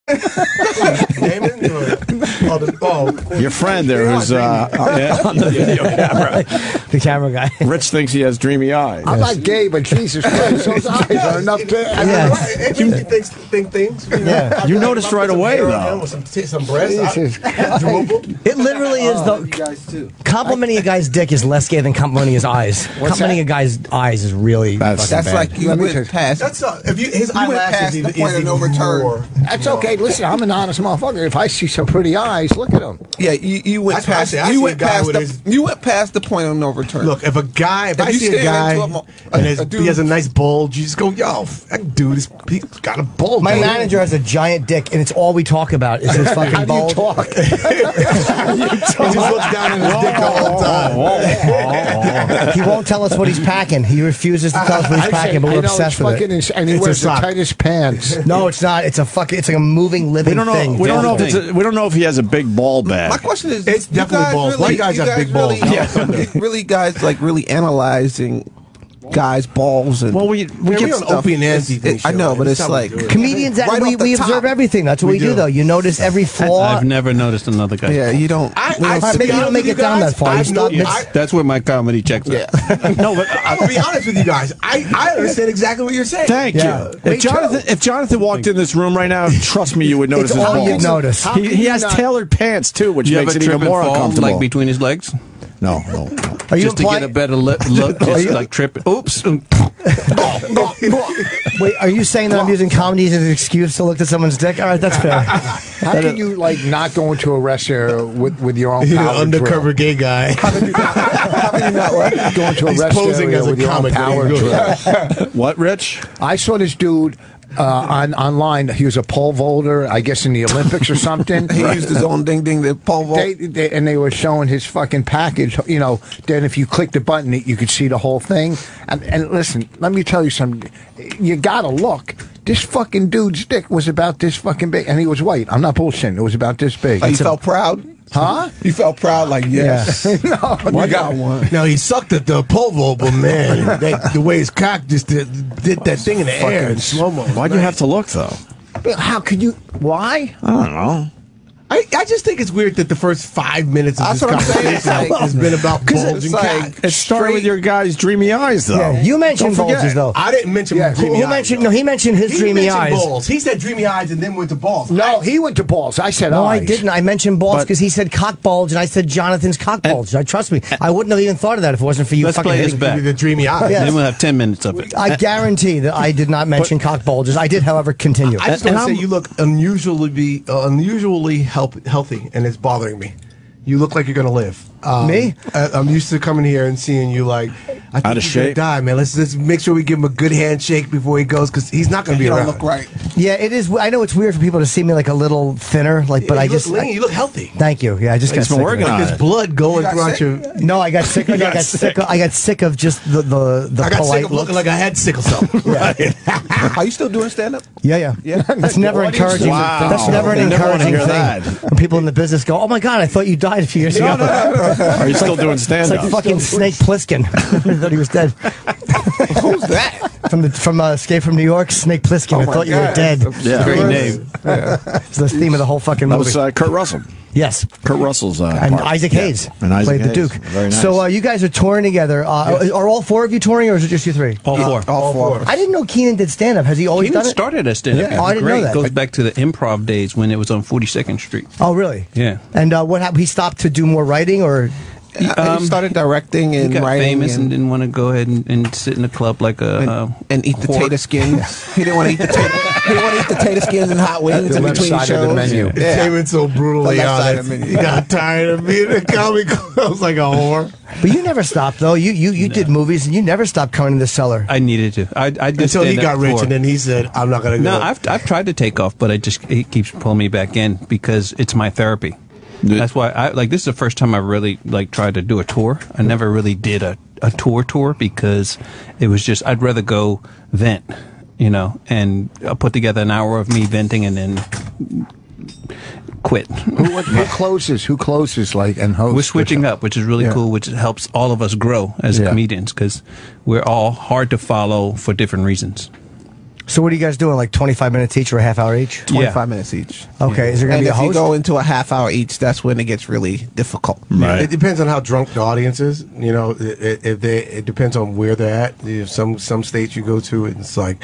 Damon? Your friend there who's on the video camera. The camera guy. Rich thinks he has dreamy eyes. I'm not gay, but Jesus Christ, those eyes are enough to... He think things. Yeah. You noticed right away, though. With some breasts. It literally is the... Complimenting a guy's dick is less gay than complimenting his eyes. Complimenting a guy's eyes is really That's bad. like you went past. If his eyelashes the point of no return. That's okay. Listen, I'm an honest motherfucker. If I see some pretty eyes, look at them. Yeah, you went past. You went past the point of no return. Look, if I see a guy and he has a nice bulge, you just go, yo, that dude he's got a bulge. My manager has a giant dick, and it's all we talk about is his fucking bulge. How do you talk? He just looks down at his dick the whole time. He won't tell us what he's packing. He refuses to tell us what he's packing, but we're obsessed with it. And he wears the tightest pants. No, it's not. It's like a moving, living thing. We don't know if he has a big ball bag. My question is, it's definitely balls. White guys have big balls. Really, guys like really analyzing guys' balls and we get on Opie and Nancy thing. I know, but it's like comedians. We observe everything. That's what we do, though. You notice every flaw. I've never noticed another guy. Yeah, you don't. Maybe you don't make it down that far. That's where my comedy checks out. No, but I'm gonna be honest with you guys. I understand exactly what you're saying. Thank you. If Jonathan walked in this room right now, trust me, you would notice his balls. You'd notice. He has tailored pants too, which makes it even more uncomfortable. Like between his legs. No. Are you just to get a better look, just like tripping. Oops. Wait, are you saying that I'm using comedy as an excuse to look at someone's dick? All right, that's fair. How can you like not go into a restaurant with your own power undercover gay guy? How can you not go into a restaurant with your own power drill? What, Rich? I saw this dude online. He was a pole vaulter, I guess, in the Olympics or something. He used his own the pole vault. And they were showing his fucking package. You know, then if you click the button, you could see the whole thing. And listen, let me tell you something. You gotta look. This fucking dude's dick was about this fucking big, and he was white. I'm not bullshitting. It was about this big. You felt proud? Huh? You felt proud, like, yes. Yeah. No, you got one. No, he sucked at the pole vault, but man, the way his cock just did that thing in the air in slow-mo. Why'd you have to look, though? How could you? Why? I don't know. I just think it's weird that the first 5 minutes of this conversation has been about bulging cock. It started with your guy's dreamy eyes, though. Yeah, you mentioned bulges, though. I didn't mention dreamy eyes. He mentioned his dreamy eyes. Balls. He said dreamy eyes and then went to balls. No, he went to balls. I said no, eyes. I didn't. I mentioned balls because he said cock bulge, and I said Jonathan's cock bulge. Trust me, I wouldn't have even thought of that if it wasn't for you. Let's fucking play this hitting back. The dreamy eyes. Yes. Then we'll have 10 minutes of it. I guarantee that I did not mention cock bulges. I did, however, continue. I just want to say you look unusually healthy, and it's bothering me. You look like you're gonna live. Me? I'm used to coming here and seeing you like I think out of he's gonna shape. die, man. Let's make sure we give him a good handshake before he goes, because he's not gonna be around. Don't look right. Yeah, it is. I know it's weird for people to see me like a little thinner, like, but I just. You look healthy. Thank you. Yeah, I just got He's been sick working of it. on There's blood going throughout your. No, I got sick. I got sick of just the I got polite sick of looking like I had sickle cell. Right. Are you still doing stand-up? Yeah. That's never encouraging. Wow. That's never an They never wanna encouraging hear thing. that. When people in the business go, "Oh my God, I thought you died a few years ago." Are you still doing It's stand-up? like fucking Snake Plissken. I thought he was dead. Who's that? From Escape from New York, Snake Plissken. I my thought you were God. dead. Yeah. Great name. It's the theme of the whole fucking That movie. was Kurt Russell. Yes. Kurt Russell's And part. Isaac Hayes And Isaac played the Hayes. Duke. Very nice. So you guys are touring together. Are all four of you touring, or is it just you three? All four. All four. I didn't know Keenan did stand-up. Has he always Keenan done it? started as stand-up. Yeah. Oh, I didn't know Great. that. Goes back to the improv days when it was on 42nd Street. Oh, really? Yeah. And what happened? He stopped to do more writing, or He started directing He and got writing famous and didn't want to go ahead and sit in the club like a and eat the whore. tater skins. He didn't want to eat the tater. He didn't want to eat the tater skins and hot wings The in left between side shows. of the menu. Yeah. Damon's so brutally The left side honest. of the menu. He got tired of being a comic. I was like a whore. but you never stopped though. You did movies and you never stopped coming to the cellar. I needed to. I did Until he stand-up got rich, before. and then he said, "I'm not gonna go." No, I've tried to take off, but it keeps pulling me back in because it's my therapy. That's why this is the first time I really tried to do a tour. I never really did a tour because it was just I'd rather go vent, and I'll put together an hour of me venting and then quit. Who closes like and hosts? We're switching up, which is really cool, which helps all of us grow as comedians because we're all hard to follow for different reasons. So what are you guys doing? Like 25 minutes each or a half hour each? 25 minutes each. Okay, is there going to be a host? If you go into a half hour each, that's when it gets really difficult. Right. It depends on how drunk the audience is. You know, it depends on where they're at. If some states you go to, it's like,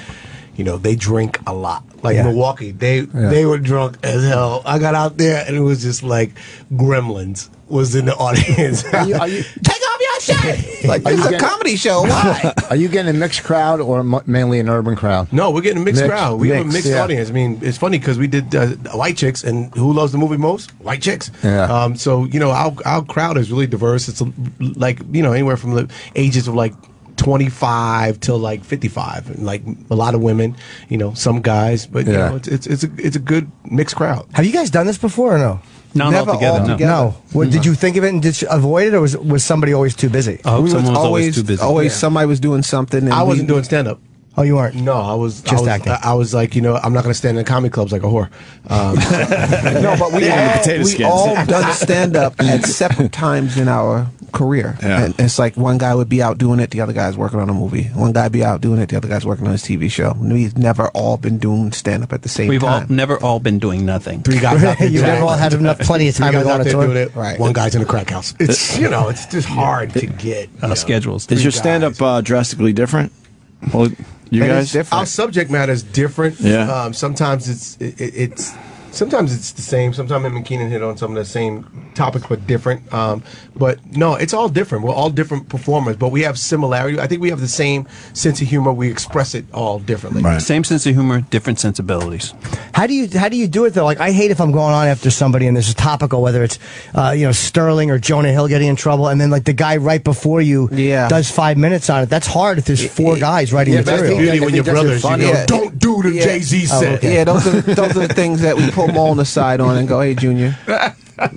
you know, they drink a lot. Like Milwaukee, they were drunk as hell. I got out there and it was just like gremlins was in the audience. Take off your shirt! Like, it's a comedy show. Why? Are you getting a mixed crowd or mainly an urban crowd? No, we're getting a mixed crowd. We have a mixed audience. I mean, it's funny because we did white chicks, and who loves the movie most? White chicks. Yeah. So, you know, our crowd is really diverse. It's like, you know, anywhere from the ages of like 25 till like 55, and like a lot of women, you know, some guys, but you know, it's a good mixed crowd. Have you guys done this before or no? No, Never not together. No. What, did you think of it and did you avoid it, or was somebody always too busy? Oh, someone was always too busy. Always somebody was doing something. And I wasn't doing stand up. Oh, you weren't? No, I was just acting. I was like, you know, I'm not going to stand in comedy clubs like a whore. No, but we all done stand up at separate times in our career. Yeah. And it's like one guy would be out doing it, the other guy's working on a movie. One guy be out doing it, the other guy's working on his TV show. We've never all been doing stand up at the same time. We've never all been doing nothing. 3 guys out there. You've never all had plenty of time to go on a tour. Right. One guy's in a crack house. It's, you know, it's just hard to get schedules. Is your stand up drastically different? Well, you guys? Our subject matter is different. Yeah. Sometimes it's sometimes it's the same. Sometimes him and Keenan hit on some of the same topics, but different. But no, it's all different. We're all different performers, but we have similarity. I think we have the same sense of humor. We express it all differently. Right. Same sense of humor, different sensibilities. How do you do it though? Like, I hate if I'm going on after somebody and this is topical, whether it's you know, Sterling or Jonah Hill getting in trouble, and then like the guy right before you does 5 minutes on it. That's hard if there's 4 guys writing material. Beauty when your brothers, you go, don't do the Jay-Z said. Yeah, those are the things that we pull Mo on the side on and go, hey, Junior,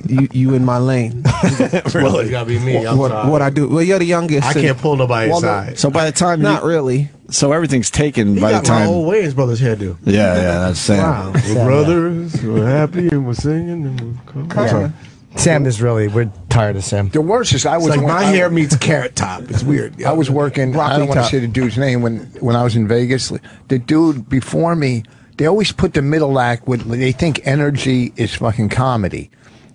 you in my lane. Well, it's gotta be me. What I do? Well, you're the youngest. I can't pull nobody aside. So by the time not really. So everything's taken He by got the time. my old Wayans brothers hairdo. Yeah, that's Sam. Wow, we're brothers. We're happy and we're singing and we're Sam is really, we're tired of Sam. The worst is I was like my hair meets Carrot Top. It's weird. I was working. I don't want to say the dude's name when I was in Vegas. The dude before me, they always put the middle act with. They think energy is fucking comedy,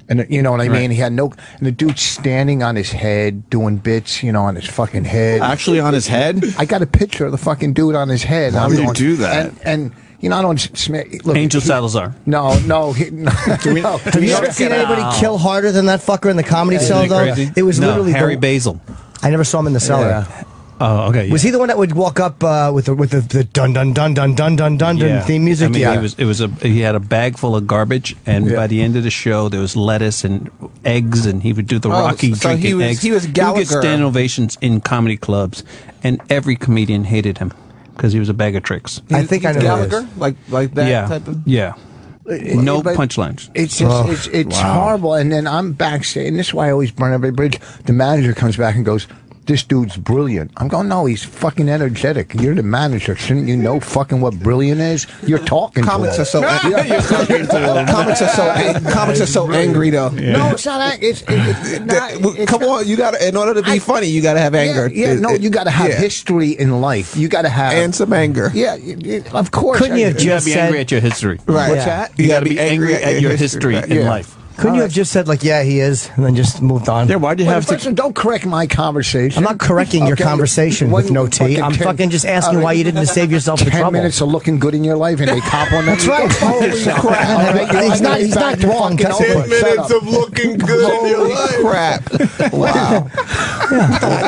and you know what I mean. He had no. And the dude's standing on his head doing bits, you know, on his fucking head. Actually, on his head. I got a picture of the fucking dude on his head. How do you do that? And you know, I don't. Look, Angel Salazar. No. Have you ever seen anybody kill harder than that fucker in the comedy cell, though? Crazy? It was literally Harry Basil. I never saw him in the cellar. Yeah. Oh, okay. Yeah. Was he the one that would walk up with the dun dun dun dun dun dun dun theme music? I mean, he had a bag full of garbage, and by the end of the show, there was lettuce and eggs, and he would do the Rocky drinking eggs. He was Gallagher. He would get standing ovations in comedy clubs, and every comedian hated him because he was a bag of tricks. I think I know Gallagher, like that type of. Yeah. No punchlines. It's just, it's horrible. And then I'm backstage, and this is why I always burn every bridge. The manager comes back and goes, this dude's brilliant. I'm going, no, he's fucking energetic. You're the manager. Shouldn't you know fucking what brilliant is? You're talking Comics to are so comics are so angry though. Yeah. No, it's not. Come on, you got in order to be funny, you got to have anger. You got to have history in life. You got to have and some anger. Yeah, of course. Couldn't you have You just gotta be angry at your history. Right. What's that? You gotta be angry at your history in life. Couldn't you have just said, like, yeah, he is, and then just moved on? Yeah, why'd you have to... Listen, don't correct my conversation. I'm not correcting your conveson with no T. I'm fucking just asking why you didn't save yourself the trouble. 10 minutes of looking good in your life, and they compliment That's right. Holy crap. He's not wrong. 10 minutes of looking good in your life. Crap. Wow.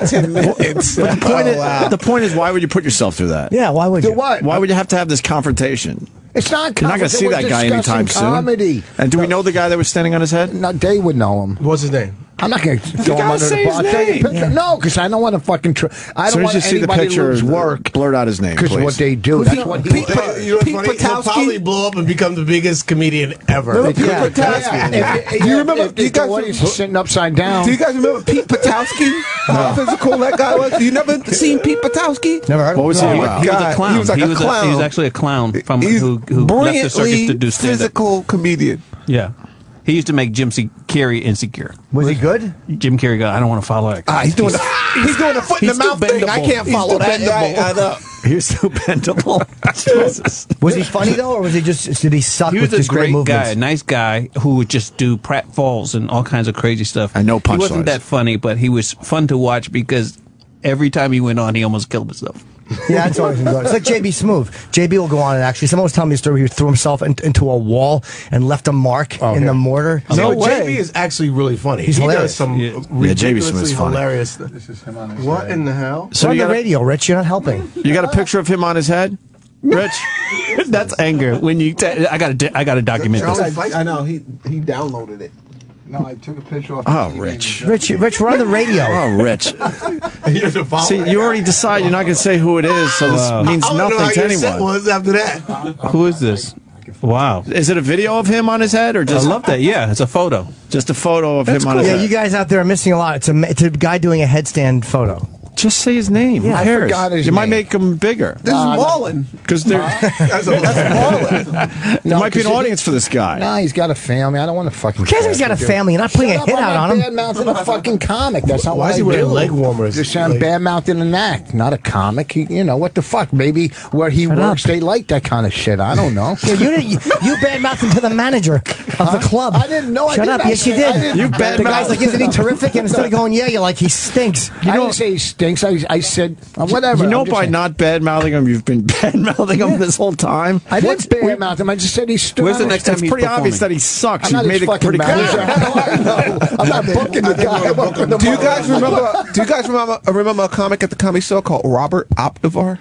10 minutes. But the point is, why would you put yourself through that? Yeah, why would you? Do what? Why would you have to have this confrontation? It's not. You're not going to see that guy anytime comedy. soon. And do we know the guy that was standing on his head? No, they would know him. What's his name? I'm not going to throw him under the bus. Say his name. No, because I don't want to fucking. I don't want you see the anybody to picture, lose work. blurt out his name, Because what they do. That's what he does. You know what's funny? He'll probably blow up and become the biggest comedian ever. Pete Patowski. You remember? You guys sitting upside down. Do you guys remember Pete Patowski? How physical that guy was. You never seen Pete Patowski? Never heard of him. What was he about? He was a clown. He was like a clown. He was actually a clown from who left the circus to do stand-up. Physical comedian. Yeah. He used to make Jim Carrey insecure. Was he good? Jim Carrey I don't want to follow that guy. He's doing the foot in the mouth thing. I can't follow that. He's so bendable. Was he funny though, or was he just? Did he suck? He with was a just great great movements? guy, a nice guy who would just do pratfalls and all kinds of crazy stuff. And no punchlines. He wasn't that funny, but he was fun to watch because every time he went on, he almost killed himself. Yeah, that's always good. It's like JB Smoove. JB will go on and actually, someone was telling me a story where he threw himself into a wall and left a mark in the mortar. No way. JB is actually really funny. He's hilarious. Does some ridiculously hilarious. This is him on his head. In the hell? So on the radio, Rich, you're not helping. You got a picture of him on his head, Rich? That's anger. When you, I got to document this. I know he downloaded it. No, I took a picture off. Oh, Rich, we're on the radio. Oh, Rich. See, you already decide you're not going to say who it is, so this means nothing to anyone. Was after that. Who is this? Wow. Is it a video of him on his head, or just? I love that. Yeah, it's a photo. Just a photo of him on his head. Yeah, you guys out there are missing a lot. It's a guy doing a headstand photo. Just say his name. Yeah, Who cares? I forgot his You might name. make him bigger. This is Marlon. Because there might be an audience for this guy. Nah, he's got a family. I don't want to fucking. Who cares if he's got a family? You're not putting a hit out on him. Bad mouthing a fucking comic. That's not Why what is he I wearing do. leg warmers? Just I'm bad mouthing an act, not a comic. You know what the fuck? Maybe where he works, they like that kind of shit. I don't know. Yeah, you bad mouthing to the manager of the club. I didn't know. Shut up. Yes, you did. You bad The guy's like, isn't he terrific? And instead of going, yeah, you're like, he stinks. I didn't say he stinks. I said whatever. You know, I'm just by saying. not bad mouthing him, you've been bad mouthing him this whole time. I didn't bad mouth him. I just said he's stupid. Where's the next time It's he's pretty performing? obvious that he sucks. I'm You've not made his it fucking pretty manager. clear. How do I know? I'm not booking the guy. I'm booking the Do you guys motherfucker. remember a comic at the Comedy Store called Robert Optivar?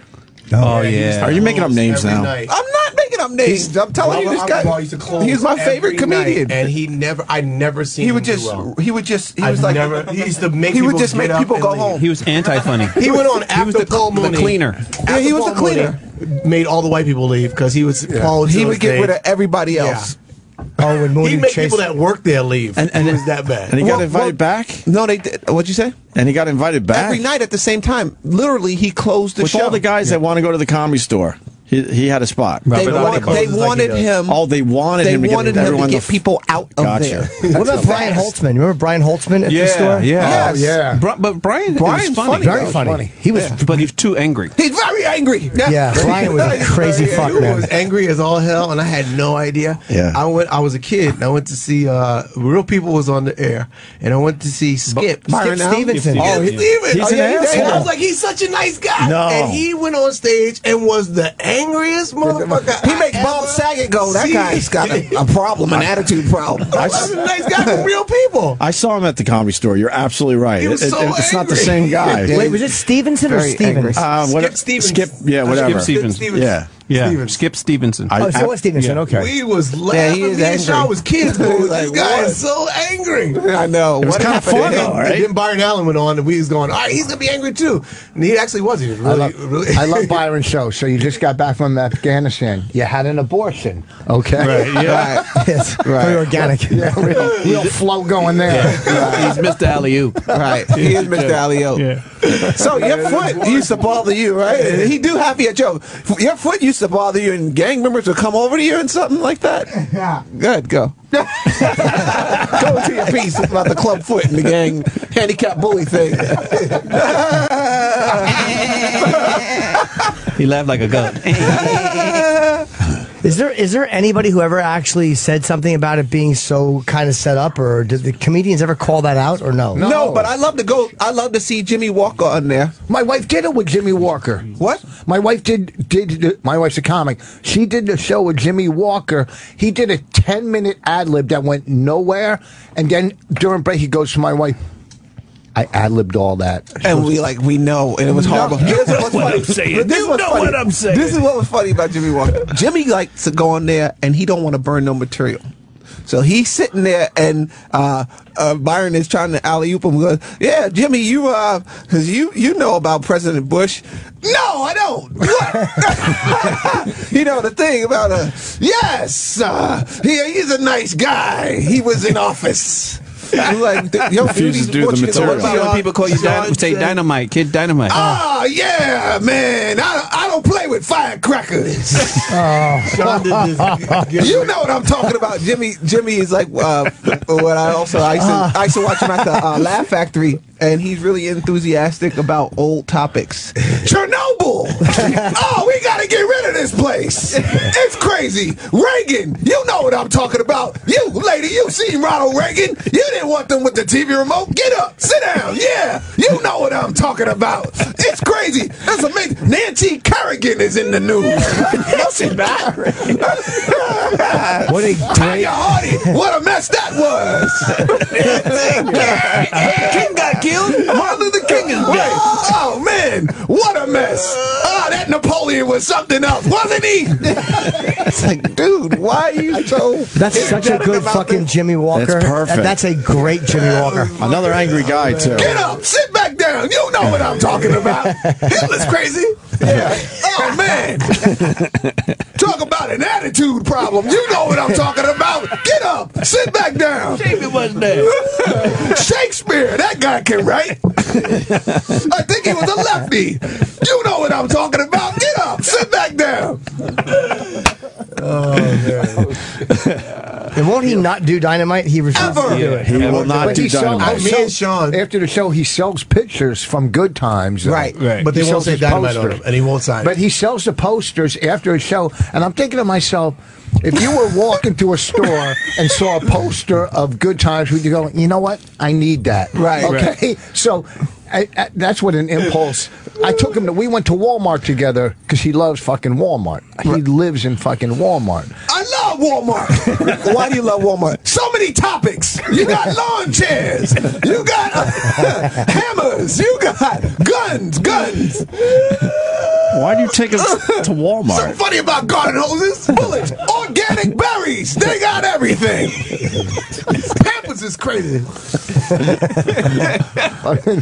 Oh, yeah. Are you making up names now? I'm not making up names. I'm telling you, this guy. He's my favorite comedian, and I never seen him do well. he used to He used to make he people would just make get up people and go leave. home. He was anti-funny. He went on after Paul the Mooney. cleaner. Yeah, he was the Paul Mooney cleaner. Made all the white people leave because he was Paul. He would get rid of everybody else. Oh, when Mooney He made chased- people that work there leave. And it was that bad. And he got invited back? No, they did. What'd you say? And he got invited back? Every night at the same time. Literally, he closed the With show. all the guys that want to go to the Comedy Store. He had a spot. They Robert wanted him. Oh, they wanted him to get people out of Gotcha. there. What about Brian Holtzman? Remember Brian Holtzman at the store? Yeah. Oh, yeah. But Brian's funny. Very funny. He was. But he's too angry. He's very angry. Yeah, Brian was a crazy fuck, He man. was angry as all hell, and I had no idea. Yeah. I was a kid, and I went to see Real People was on the air, and I went to see Skip Stevenson. Oh, He's an asshole. I was like, he's such a nice guy. No. And he went on stage and was the angriest motherfucker. He makes Bob Saget go. That guy's got a problem, an attitude problem. I was a nice guy from Real People. I saw him at the Comedy Store. You're absolutely right. He was so it's not the angry. same guy. Wait, was it Stevenson or Very Stevens? Skip Stevens. Skip, yeah, whatever. Skip Stevens. Yeah. Yeah. Stevens. Skip Stevenson. Oh, so it was Stevenson. Okay. We was laughing. he is Me and angry. Shawn was kids. Going, Like, this guy what? is so angry. I know. It was What kind of happened to fun, him? though, right? And then Byron Allen went on, and we was going, all right, he's going to be angry too. And he actually was. He was really. I love Byron's show. So you just got back from Afghanistan. You had an abortion. Okay. Right, yeah. Yes. Very organic. Yeah, real flow going there. He's Mr. Alley-oop. Right. He is Mr. Alley-O. Yeah. So your foot used to bother you, right? He do have your joke. Your foot used to bother you, and gang members would come over to you and something like that? Yeah. Good, go. Go to your piece about the club foot and the gang handicap bully thing. He laughed like a goat. Is there anybody who ever actually said something about it being so kind of set up, or did the comedians ever call that out, or no? No, but I love to go. I love to see Jimmy Walker on there. My wife did it with Jimmy Walker. What? My wife did. My wife's a comic. She did the show with Jimmy Walker. He did a 10-minute ad lib that went nowhere, and then during break he goes to my wife. I ad-libbed all that. And we know, and it was horrible. Here's what's funny. what I'm saying. This is what was funny about Jimmy Walker. Jimmy likes to go on there, and he don't want to burn no material. So he's sitting there, and Byron is trying to alley-oop him. Goes, yeah, Jimmy, you because you know about President Bush. No, I don't. What? You know the thing about yes, he's a nice guy. He was in office. Like, yo, Refuses to do the material. What about when people call you say dynamite, kid, dynamite? Ah, Oh, yeah, man. I don't play with firecrackers. Shawn did this. You know what I'm talking about. Jimmy is like what I used to watch him at the Laugh Factory, and he's really enthusiastic about old topics. Chernobyl! Oh, we gotta get rid of this place. It's crazy. Reagan, you know what I'm talking about. You, lady, you seen Ronald Reagan. You didn't want them with the TV remote. Get up, sit down. Yeah, you know what I'm talking about. It's crazy. That's amazing. Nancy Kerrigan is in the news. No, she's not. What a great... What a mess that was. King got killed. Martin Luther King is dead. Oh, man. What a mess. Oh, that Napoleon was something else, wasn't he? It's like, dude, why are you so... That's such a good fucking Jimmy Walker. That's perfect. That's a great Jimmy Walker. Another angry guy, too. Get up, sit back down. You know what I'm talking about. Hitler's crazy. Yeah. Oh, man. Talk about an attitude problem. You know what I'm talking about. Get up, sit back down. Shakespeare wasn't there. Shakespeare, that guy can write. I think he was a lefty. You know what I'm talking about. Get up, sit back down. Oh, man. And won't he not do Dynamite? He refuses to do it. He will not do Dynamite. Me and Shawn. After the show, he sells pictures from Good Times. Right. But they He won't sells say his Dynamite on posters. them, and he won't sign But it. he sells the posters after a show, and I'm thinking to myself, if you were walking to a store and saw a poster of Good Times, would you go, you know what? I need that. Right. Okay. So that's what an impulse. I took him to. We went to Walmart together because he loves fucking Walmart. He lives in fucking Walmart. I love Walmart. Why do you love Walmart? So many topics. You got lawn chairs. You got hammers. You got guns. Why do you take him to Walmart? So funny about garden hoses, bullets, organic berries. They got everything. Pampers is crazy.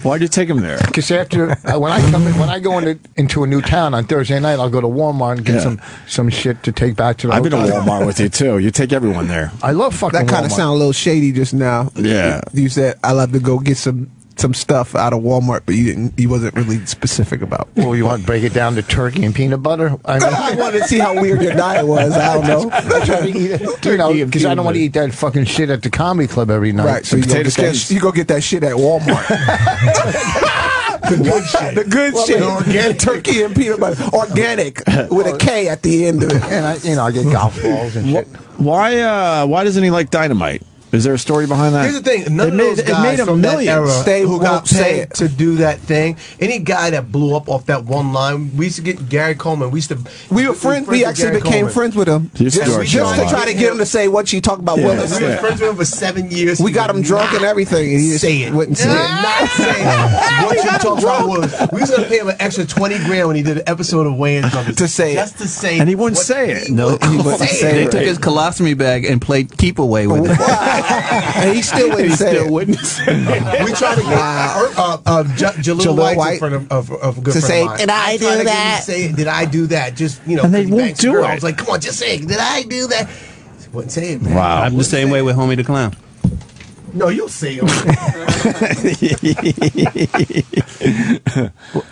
Why do you take him there? Because after when I go into a new town on Thursday night, I'll go to Walmart and get some shit to take back to the I've been to hotel. Walmart with you, too. You take everyone there. I love fucking That kind of Walmart. sound a little shady just now. Yeah. You said I love to go get some stuff out of Walmart, but you wasn't really specific about. Well, you want to break it down to turkey and peanut butter? I wanted to see how weird your diet was. I don't know. I try to eat it, because I don't want to eat that fucking shit at the comedy club every night. Right, so you go get that shit at Walmart. The good shit. The good shit. Organic turkey and peanut butter. Organic with a K at the end of it. And I get golf balls and shit. Why doesn't he like Dynamite? Is there a story behind that? Here's the thing: none of those guys from that era who got paid to do that thing. Any guy that blew up off that one line, we used to get Gary Coleman. We were friends. We actually became friends with him Just to try to get him to say what you talk about Willis. We were friends with him for 7 years. We got him drunk and everything. And he just say it. wouldn't say it. Not saying what you talk about was. We was gonna pay him an extra $20,000 when he did an episode of Wayans Brothers To say it. just to say, And he wouldn't say it. No, He wouldn't say they it. took his colostomy bag and played keep away with it. And he still wouldn't say it. wouldn't say it. We tried to get Jaleel White in front of a good To friend say, of mine. "Did I do tried to get him to that?" say, did I do that? Just And they 'cause he won't bangs do girls. it. I was like, come on, just say it. Did I do that? He wouldn't say it, man. Wow. I'm the same way with Homie the Clown. No, you'll say it.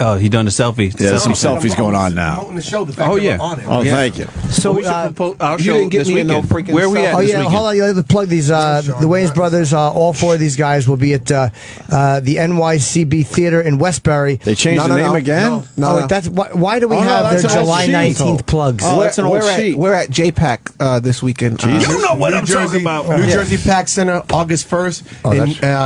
Oh, he done the selfie. Yeah, there's some selfies going on now. Promoting the show, the fact Oh, that yeah. we're on it. Oh, thank you. So, we should propose our you show didn't get this me in no weekend. freaking Where we at oh this yeah, weekend? hold on. You have to plug these. The Wayans brothers. All four of these guys will be at the NYCB Theater in Westbury. They changed the name again? No, that's why do we Oh, no, have their that's an old July sheet. 19th plugs? Oh, that's an old sheet. We're at JPAC this weekend. You know what I'm talking about. New Jersey Pack Center, August 1st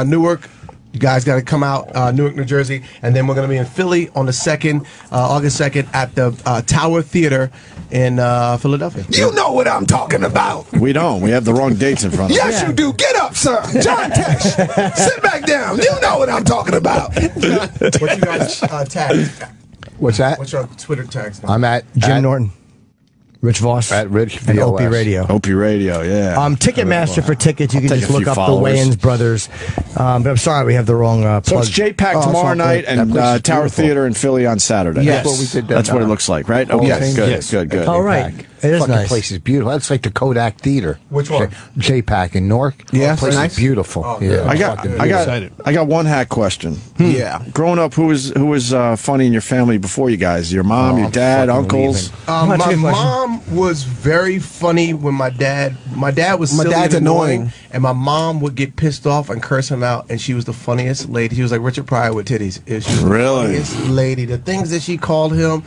in Newark. You guys got to come out, Newark, New Jersey, and then we're going to be in Philly on the 2nd, August 2nd, at the Tower Theater in Philadelphia. You know what I'm talking about. We don't. We have the wrong dates in front of us. Yes, you do. Get up, sir. John Tesh. Sit back down. You know what I'm talking about. What you guys tags? What's that? What's your Twitter tags? I'm at Jim Norton, Rich Voss, At Rich and VOS. Opie Radio. Opie Radio, yeah. Ticketmaster for tickets. You can take just a look few up followers. the Wayans brothers. But I'm sorry, we have the wrong So plug. it's JPAC Oh, tomorrow it's night all good. and That place is Tower beautiful. Theater in Philly on Saturday. Yes. That's what we did That's what it looks like, right? Okay, Yes. good, Yes. good. All right. It is fucking nice. place is beautiful. That's like the Kodak Theater. Which one? J-Pack in Newark. Yeah, That place nice. is beautiful. Oh, yeah, I got one hack question. Yeah. Growing up, who was funny in your family before you guys? Your mom, your I'm dad, fucking uncles? leaving. That's a My good question. mom was very funny when my dad was My silly dad's and annoying. and my mom would get pissed off and curse him out, and she was the funniest lady. She was like Richard Pryor with titties. She was the Really? funniest lady. The things that she called him,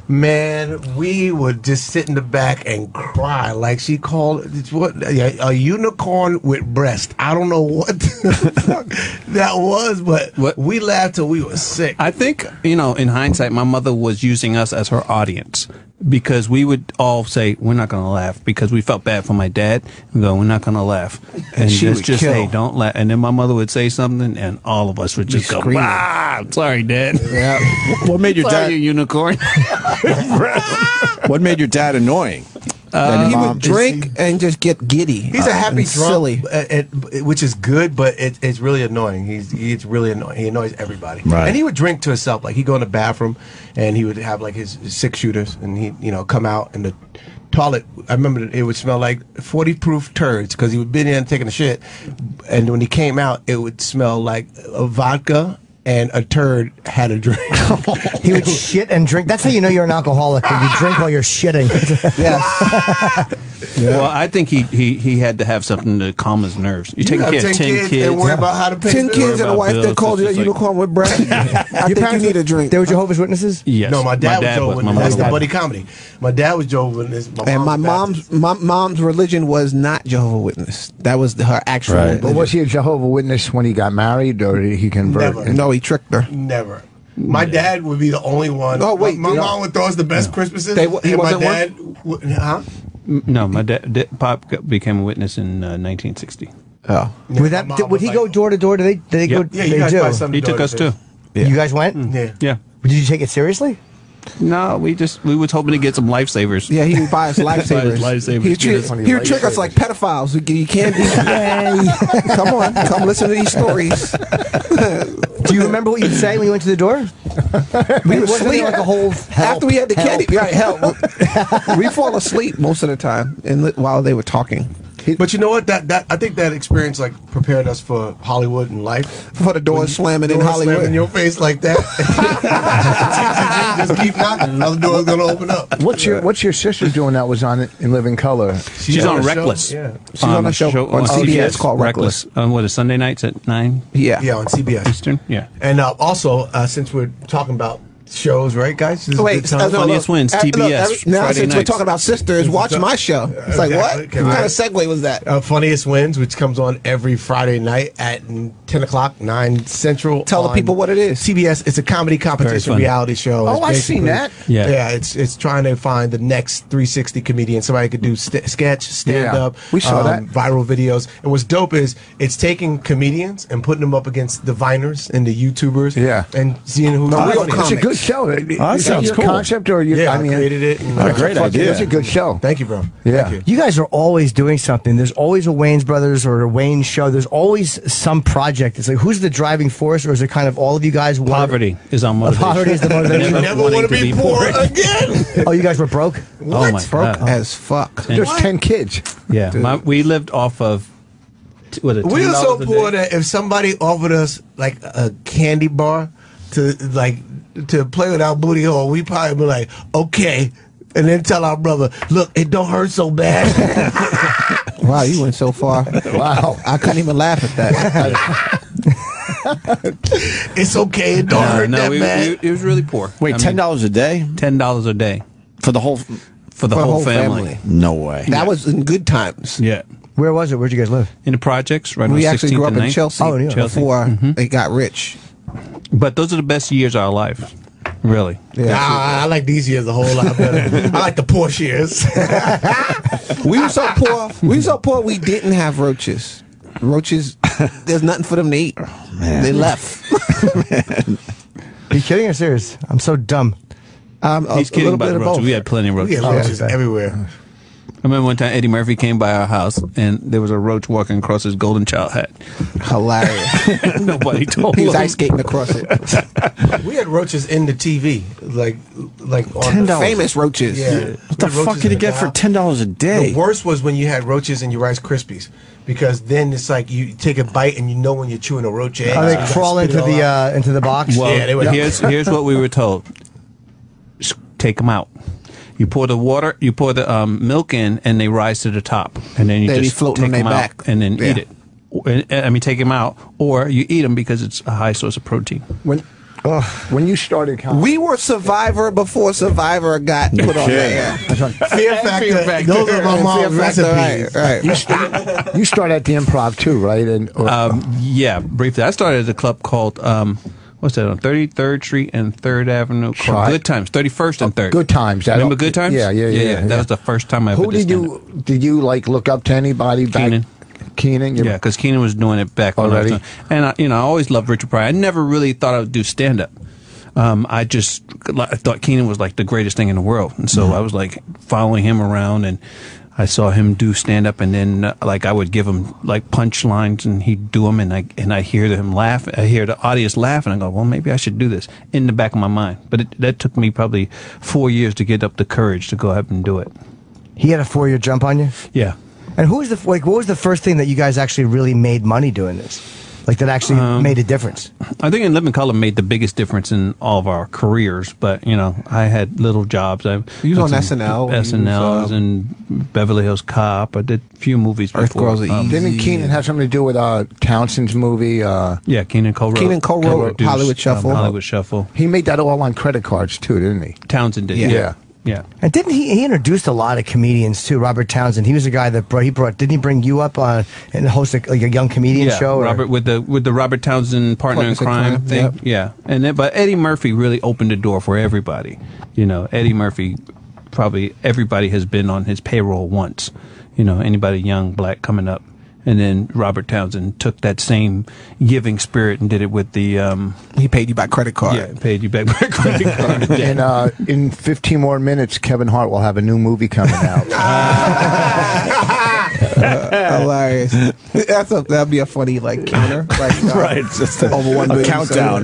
man, we would just sit in the back and cry. Like she called a unicorn with breast. I don't know what the fuck that was, but we laughed till we were sick. I think, in hindsight, my mother was using us as her audience because we would all say, we're not going to laugh because we felt bad for my dad. We go, we're not going to laugh. And she just, would just kill. hey, don't laugh. And then my mother would say something and all of us would just go, screaming. I'm sorry, Dad. Yeah. What made your Sorry, dad? you unicorn. What made your dad annoying? He would drink and just get giddy. He's a happy and silly. drunk, which is good, but it's really annoying. He's really annoying. He annoys everybody. Right. And he would drink to himself. Like he'd go in the bathroom, and he would have like his 6-shooters, and he come out in the toilet. I remember it would smell like 40 proof turds because he would been in taking a shit, and when he came out, it would smell like a vodka. And a turd had a drink. He would shit and drink. That's how you know you're an alcoholic. When you drink while you're shitting. Well, I think he had to have something to calm his nerves. You're taking care of 10 kids. and worry about how to pay 10 the kids and a about wife bills, that called you a it's just like- unicorn with breast. I think you need a drink. They were Jehovah's Witnesses? Yes. No, my dad was Jehovah's my Witness. mother That's the was. buddy comedy. My dad was Jehovah's Witness. And my was mom's religion was not Jehovah's Witness. That was her actual Right. religion. But was he a Jehovah's Witness when he got married, or did he convert? Never. No, he tricked her. Never. My dad would be the only one. Oh, wait, my you know- mom would throw us the best Christmases. He and my wasn't dad, huh? No, my dad, Pop became a witness in 1960. Oh. Would My mom would was he like- go door to door? Did they go? Yeah, you they guys do. buy something He to took go us to too. this. You guys went? Yeah. Yeah. Did you take it seriously? No, we was hoping to get some lifesavers. Yeah, he would buy us lifesavers. Lifesavers. He would trick us like pedophiles. You can't be. Come on, come listen to these stories. Do you remember what you'd say when you went to the door? We would Wasn't sleep there like a whole after we had the help. candy. Right, help. We fall asleep most of the time, while they were talking. But you know what? That I think that experience like prepared us for Hollywood and life. For the doors slamming in Doors Hollywood. slamming in your face like that. Just keep knocking. Another door's gonna open up. What's your sister doing that was on In Living Color? She's on the show. Reckless. Yeah. She's on a show on CBS called Reckless. On what is Sunday nights at 9 Yeah. Yeah, on CBS. Eastern? Yeah. And also, since we're talking about shows, right, guys? This is a Wait, good time. Funniest Wins, TBS, now, Friday since we're nights. talking about sisters, watch my show. It's like, what? Okay, What kind right. of segue was that? Funniest Wins, which comes on every Friday night at 10 o'clock, 9 Central. Tell the on people what it is. CBS. It's a comedy competition funny. reality show. Oh, It's I've seen basically- that. Yeah. Yeah, it's trying to find the next 360 comedian. Somebody could do sketch, stand up. We saw that. Viral videos. And what's dope is it's taking comedians and putting them up against the Viners and the YouTubers. Yeah. And seeing who's No, real funny. It's a good comics. show. that Is sounds your cool. concept, or you? Yeah, I I mean, created it. And, What a great idea. It's a good show. Thank you, bro. Yeah. Thank you. You guys are always doing something. There's always a Wayans Brothers or a Wayans show. There's always some project. It's like, who's the driving force, or is it kind of all of you guys? Poverty is our motivation. Poverty is the motivation. You never want to be poor again. Oh, you guys were broke? Oh my Broke God. as fuck. There's 10 kids. Yeah, we lived off of what? We were so poor that if somebody offered us like a candy bar to play with our booty hole, we probably be like, okay, and then tell our brother, look, it don't hurt so bad. Wow, you went so far. Wow. I couldn't even laugh at that. It's okay, it don't hurt that bad. it was really poor. Wait, $10 a day $10 a day for the whole? for the whole family. No way. That was in good times. Yeah, Where was it? Where'd you guys live? in the projects, right? We on actually 16th grew up and in 9th. Chelsea, Oh, yeah. before they got rich. But those are the best years of our life, really. Yeah. I like these years a whole lot better. I like the Porsche years. We were so poor. We were so poor. We didn't have roaches. Roaches. There's nothing for them to eat. Man. They left. Are you kidding or serious? I'm so dumb. A He's kidding little about bit the of roaches. both. We had plenty of We roaches. get roaches everywhere. I remember one time Eddie Murphy came by our house and there was a roach walking across his Golden Child hat. Hilarious. Nobody told him. He was ice skating across it. We had roaches in the TV, like on $10. Famous roaches. Yeah. What the fuck can you get for $10 a day? The worst was when you had roaches in your Rice Krispies, because then it's like you take a bite and you know when you're chewing a roach egg. They crawl into the box. Well, yeah, they would. here's what we were told: take them out. You pour the water, you pour the milk in, and they rise to the top, and then you They be just floating take on their them out back. and then eat it. I mean, take them out, or you eat them because it's a high source of protein. When you started comedy, We were Survivor before Survivor got put on the air. Fear Factor. Those are my mom's recipes. Right. you started at the Improv too, right? And Yeah, briefly. I started at a club called what's that on 33rd Street and 3rd Avenue? Called Good Times, 31st and 3rd. Good Times. Remember Good Times? Yeah. That was the first time I ever Who did you like look up to anybody back? Keenan. Keenan? Yeah, because Keenan was doing it back when I was Already? doing, and I always loved Richard Pryor. I never really thought I would do stand up. I thought Keenan was like the greatest thing in the world, and so I was like following him around, and I saw him do stand up, and then like I would give him like punchlines, and he'd do them, and I hear him laugh. I hear the audience laugh, and I go, well, maybe I should do this in the back of my mind. But that took me probably 4 years to get up the courage to go ahead and do it. He had a 4-year jump on you? Yeah. And what was the first thing that you guys actually really made money doing this? Like that actually made a difference? I think In Living Color made the biggest difference in all of our careers, but I had little jobs. You was on SNL. SNLs and Beverly Hills Cop. I did a few movies Earth before. Girls Are Easy. Didn't Keenan have something to do with Townsend's movie? Yeah, Keenan co-wrote. Keenan co-wrote Hollywood Shuffle. Hollywood Shuffle. He made that all on credit cards too, didn't he? Townsend did. Yeah. Yeah. And didn't he introduced a lot of comedians too? Robert Townsend. He was a guy that didn't he bring you up on and host like a young comedian show? Robert with the Robert Townsend Partner in Crime thing. Yep. Yeah, and then, but Eddie Murphy really opened the door for everybody. Eddie Murphy, probably everybody has been on his payroll once. Anybody young black coming up. And then Robert Townsend took that same giving spirit and did it with the. He paid you by credit card. Yeah, paid you back by credit card. And in 15 more minutes, Kevin Hart will have a new movie coming out. Hilarious. That'd be a funny counter. Right, just a countdown.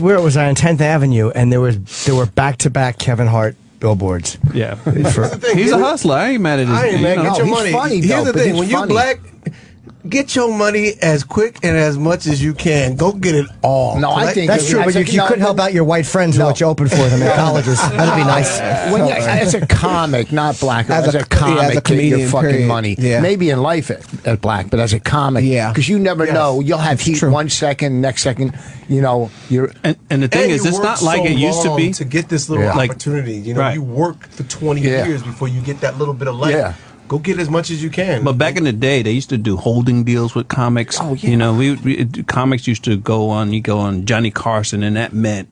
Where was I on 10th Avenue, and there were back-to-back Kevin Hart billboards. Yeah, he's a hustler. I ain't mad at his. I ain't mad. Get your he's money. funny, Here's though, the but thing: he's when you're funny. black, get your money as quick and as much as you can. Go get it all. No, I think That's true, but you could help out your white friends and let you open for them at colleges. That'd be nice. As a comic, not black, as a comic, as a get comedian, your fucking period. money. Yeah. Maybe in life as black, but as a comic, because you never know. You'll have heat true. 1 second, next second, you're. And the thing And is, you it's not worked like so it used to long be. to get this little opportunity. Right. You work for 20 Yeah. years before you get that little bit of light. Yeah. Go get as much as you can. But back in the day, they used to do holding deals with comics. Oh, yeah. Comics used to go on Johnny Carson, and that meant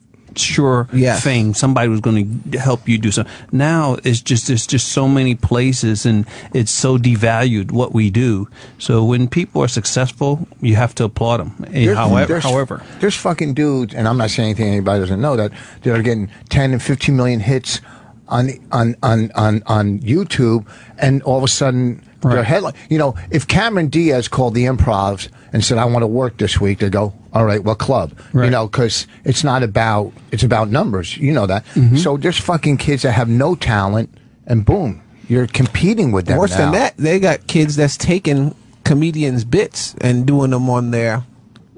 Yes. thing. Somebody was going to help you do something. Now there's just so many places, and it's so devalued what we do. So when people are successful, you have to applaud them. However, there's fucking dudes, and I'm not saying anything anybody doesn't know that are getting 10 and 15 million hits on YouTube, and all of a sudden their headline. If Cameron Diaz called the Improvs and said, "I want to work this week," they go, "All right, what club?" Right. Because it's about numbers. You know that. So there's fucking kids that have no talent, and boom, you're competing with them. Worse than now. that, they got kids that's taking comedians' bits and doing them on their,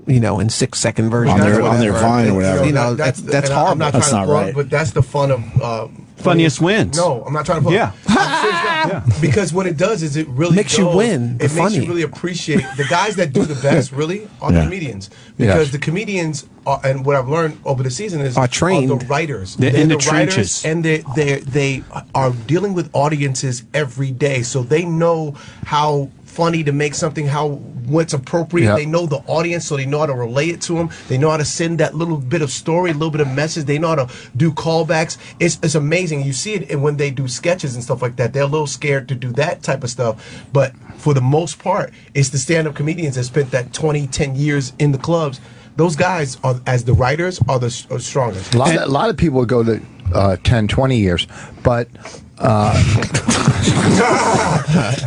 in 6-second version On their Vine or whatever. That's and horrible. I'm not That's trying not to plug, right. but that's the fun of funniest wins. No, I'm not trying to plug. Yeah. I'm serious now. Because what it does is it really Makes you win. It The makes funny. you really appreciate the guys that do the best. Really are the comedians, because Yes. the comedians are, and what I've learned over the season is Are trained. the writers. They're in the writers, trenches. and they are dealing with audiences every day, so they know how funny to make something, what's appropriate. Yep. They know the audience, so they know how to relate it to them. They know how to send that little bit of story, a little bit of message. They know how to do callbacks. It's amazing. You see it when they do sketches and stuff like that. They're a little scared to do that type of stuff. But for the most part, it's the stand-up comedians that spent that 10 years in the clubs. Those guys, as the writers, are the strongest. A lot of people go to 10, 20 years, but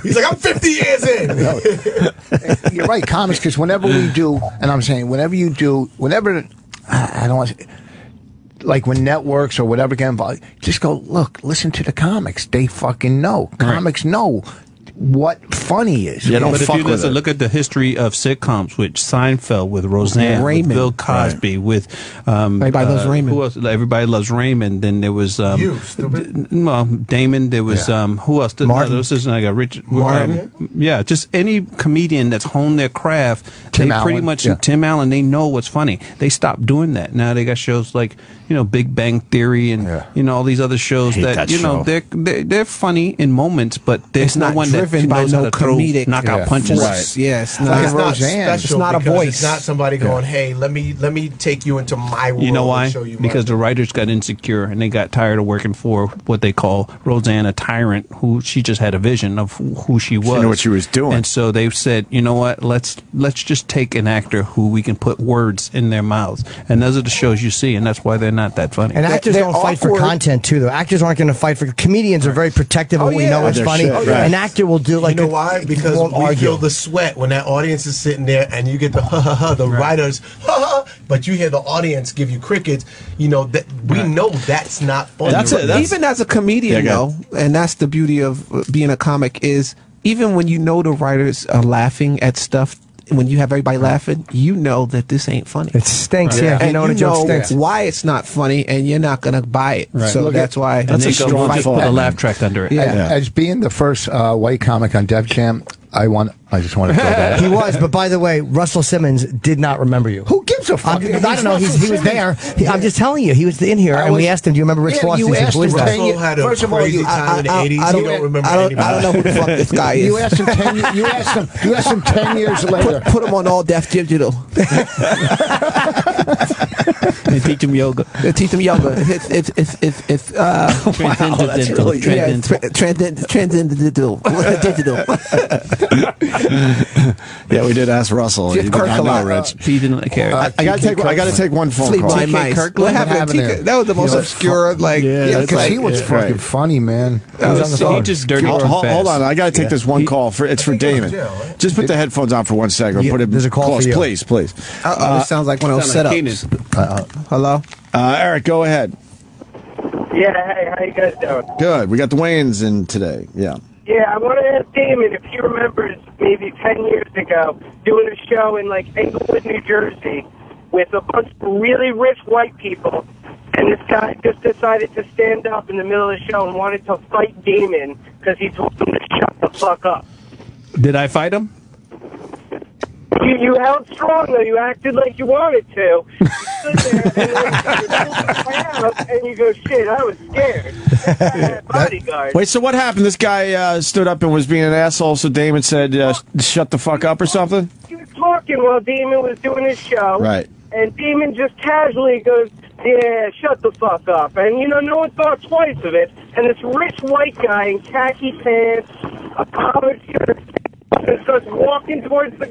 He's like, I'm 50 years in. You're right, comics, because whenever we do, and I'm saying, whenever you do, whenever, I don't want to, like when networks or whatever get involved, just go, look, listen to the comics. They fucking know. Comics know what funny is. Yeah, but if you listen, look at the history of sitcoms with Seinfeld, with Roseanne, with Bill Cosby, with Everybody Loves Raymond. Who else? Everybody Loves Raymond. Then there was Damon. There was who else? Martin. This is like a Richard Martin. Yeah, just any comedian that's honed their craft. Tim they pretty Allen. much Yeah. Tim Allen. They know what's funny. They stopped doing that. Now they got shows like Big Bang Theory and all these other shows that they're funny in moments, but there's no one that knows how to comedic knockout punches. Right. Yeah, it's It's not. not Roseanne. special. It's not a because voice. It's not somebody going, "Hey, let me take you into my world." You know why? And show you Because the writers got insecure and they got tired of working for what they call Roseanne, a tyrant, who she just had a vision of who she was. She knew what she was doing. And so they said, you know what? Let's just take an actor who we can put words in their mouths. And those are the shows you see, and that's why they're not that funny. And actors they're don't fight for awkward. content too, though. Actors aren't going to fight for. Comedians are very protective of what we know is Their funny. shit, right. An actor will do like. You know why? Because won't we argue. feel the sweat when that audience is sitting there, and you get the ha ha ha, the writers ha ha, but you hear the audience give you crickets. That we know that's not funny. That's it. That's- Even as a comedian, though, and that's the beauty of being a comic, is even when you know the writers are laughing at stuff, when you have everybody laughing, you know that this ain't funny. It stinks. Yeah, And you know when a joke stinks. why it's not funny, and you're not gonna buy it. Right. So Look that's why. and That's they a go strong fight, thought, put a man. laugh track under it. Yeah. As being the first white comic on Def Jam, I just want to throw that out. He was, but by the way, Russell Simmons did not remember you. Who gives a fuck? I don't know. He was there. I'm just telling you, he was in here, and we asked him, "Do you remember Rich Foster?" you He said, asked "Who is him that?" Russell had a First of all, crazy you- time in the 80s. I He don't remember I anybody. don't know who the fuck this guy is. You asked him 10. You asked him 10 years later. Put him on all deaf digital. They teach them yoga. They teach them yoga. It's that's really transcendental. Digital. Yeah, we did ask Russell. Jeff He did not know, Kirkland. Rich. He didn't care. I gotta take one phone Sleep call. my mice. What happened to TK? That was the most obscure, Because he was fucking right. funny, man. He just dirty Hold on, I gotta take this one call. It's for Damon. jail, right? Just put the headphones on for 1 second. Yeah, Put it there's a call close, for you. please. This sounds like one of those setups. Hello? Eric, go ahead. Yeah, hey, how you guys doing? Good. We got the Wayans in today. Yeah. Yeah, I want to ask Damon if he remembers maybe 10 years ago doing a show in, like, Englewood, New Jersey with a bunch of really rich white people, and this guy just decided to stand up in the middle of the show and wanted to fight Damon because he told him to shut the fuck up. Did I fight him? You held strong, though. You acted like you wanted to. You stood there and and you go, shit, I was scared. Bodyguard. Wait, so what happened? This guy stood up and was being an asshole, so Damon said, shut the fuck up or something? He was talking while Damon was doing his show. Right. And Damon just casually goes, yeah, shut the fuck up. And, no one thought twice of it. And this rich white guy in khaki pants, a collared shirt, and starts walking towards the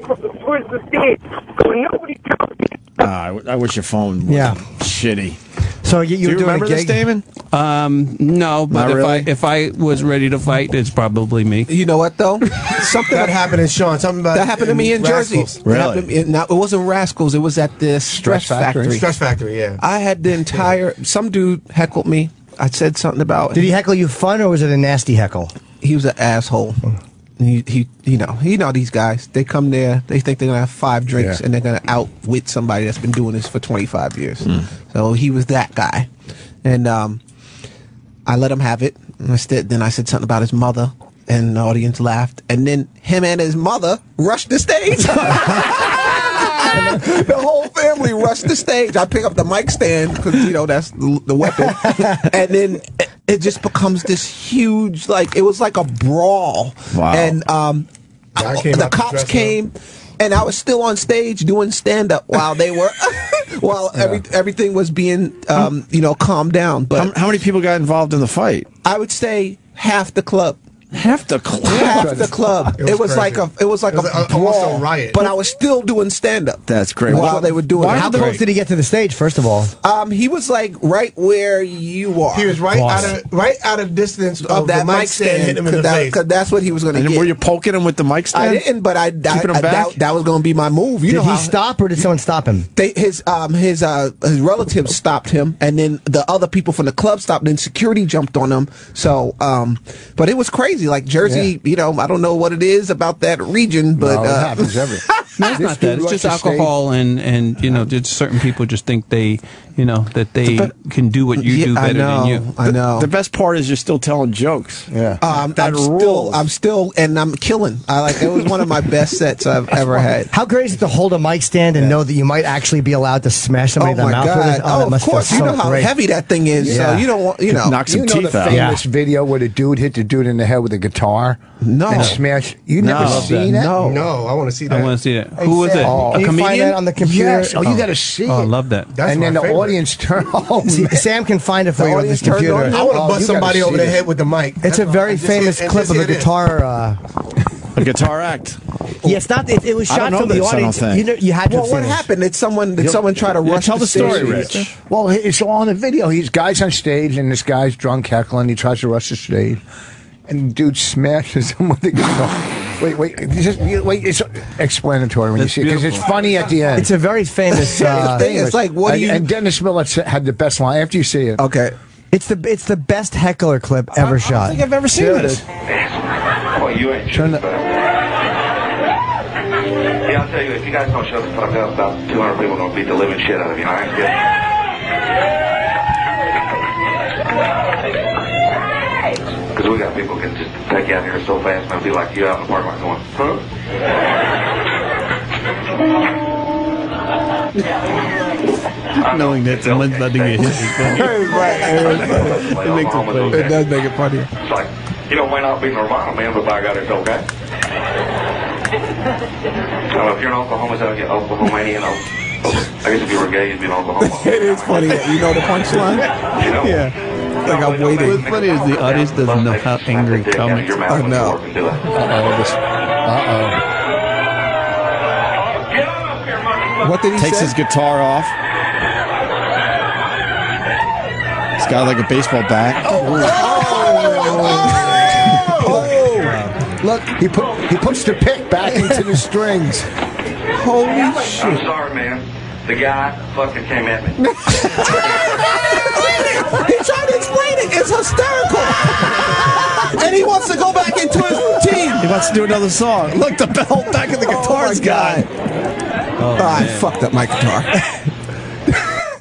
stage, going, nobody told me. I wish your phone was shitty. So you Do were you doing remember a this, gig? Damon? No, but Not really? if I was ready to fight, it's probably me. You know what, though? Something That happened in Shawn. Something about that happened to me in Jersey. Rascals. Really? It happened to me- Now, it wasn't Rascals. It was at the Stress Factory. Stress Factory, yeah. I had the entire... Some dude heckled me. I said something about... Did he heckle you fun, or was it a nasty heckle? He was an asshole. He these guys. They come there. They think they're gonna have 5 drinks and they're gonna outwit somebody that's been doing this for 25 years. So he was that guy, and I let him have it. Then I said something about his mother, and the audience laughed. And then him and his mother rushed the stage. The whole family rushed the stage. I pick up the mic stand because that's the weapon, and then it just becomes this huge, it was like a brawl. Wow. And the cops dress came, and I was still on stage doing stand up while they were everything was being calmed down. But How many people got involved in the fight? I would say half the club. Half the club. Half the club. It was like a brawl, riot. but I was still doing stand up. That's great. While they were doing it. How close did he get to the stage? First of all, he was like right where you are. He was right out of distance of that the mic stand hitting him in the face. Because that's what he was going to get. Were you poking him with the mic stand? I didn't, but that was going to be my move. Did he stop or did someone stop him? His relatives stopped him, and then the other people from the club stopped. Then security jumped on him. So, but it was crazy. Like Jersey, I don't know what it is about that region, but it happens everywhere. No, it's not that. It's just alcohol, and just certain people just think they, that they can do what you do better than you. I know. The best part is you're still telling jokes. Yeah. I'm still, and I'm killing. It was one of my best sets I've ever had. How great is it to hold a mic stand and know that you might actually be allowed to smash somebody in the mouth with it? Oh, of course. You know how heavy that thing is, so you don't want, knock some teeth out. The famous video where the dude hit the dude in the head with a guitar? No. And smash. You never seen that? No. No, I want to see that. I want to see it. Who was it? A comedian? Find that on the computer? Yes. Oh, you got to see it. I love that. That's and then the audience turn. Sam can find it for you on this computer. I want to bust somebody over the head with the mic. It's a very famous clip of a guitar. A guitar act. Yeah, it's not. It was shot from the audience. You had to. Well, what happened? Did someone try to rush? Tell the story, stage? Rich. Well, it's all on the video. He's guys on stage, and this guy's drunk heckling. He tries to rush the stage, and the dude smashes him with the guitar. Wait. It's explanatory when you see it because it's funny at the end. It's a very famous thing. It's like what do you? And Dennis Miller had the best line after you see it. Okay. It's the best heckler clip ever shot. I don't think I've ever seen this. Well, you ain't Turn the. Yeah, I'll tell you, if you guys don't shut the fuck up, about 200 people are going to beat the living shit out of you. I ain't good. Because we got people can just take you out here so fast and it'll be like you out in the parking lot going, huh? Knowing that someone's about to get hit is funny. It does make it funny. It's like, it may not be Nirvana, man, but by God, it's okay. If you're an Oklahoma, so you're Oklahomanian, I guess if you were gay, you'd be an Oklahoma. It is funny. You know the punchline? Yeah. Like I'm waiting. What's funny is the audience doesn't know how angry it comes. I know. What did he Takes say? his guitar off. He's got like a baseball bat. Look, he puts the pick back into the strings. Holy I'm shit. sorry, man. The guy fucking came at me. He tried to explain it. It's hysterical. And he wants to go back into his routine. He wants to do another song. Look, the belt back in the guitar's guy. I fucked up my guitar.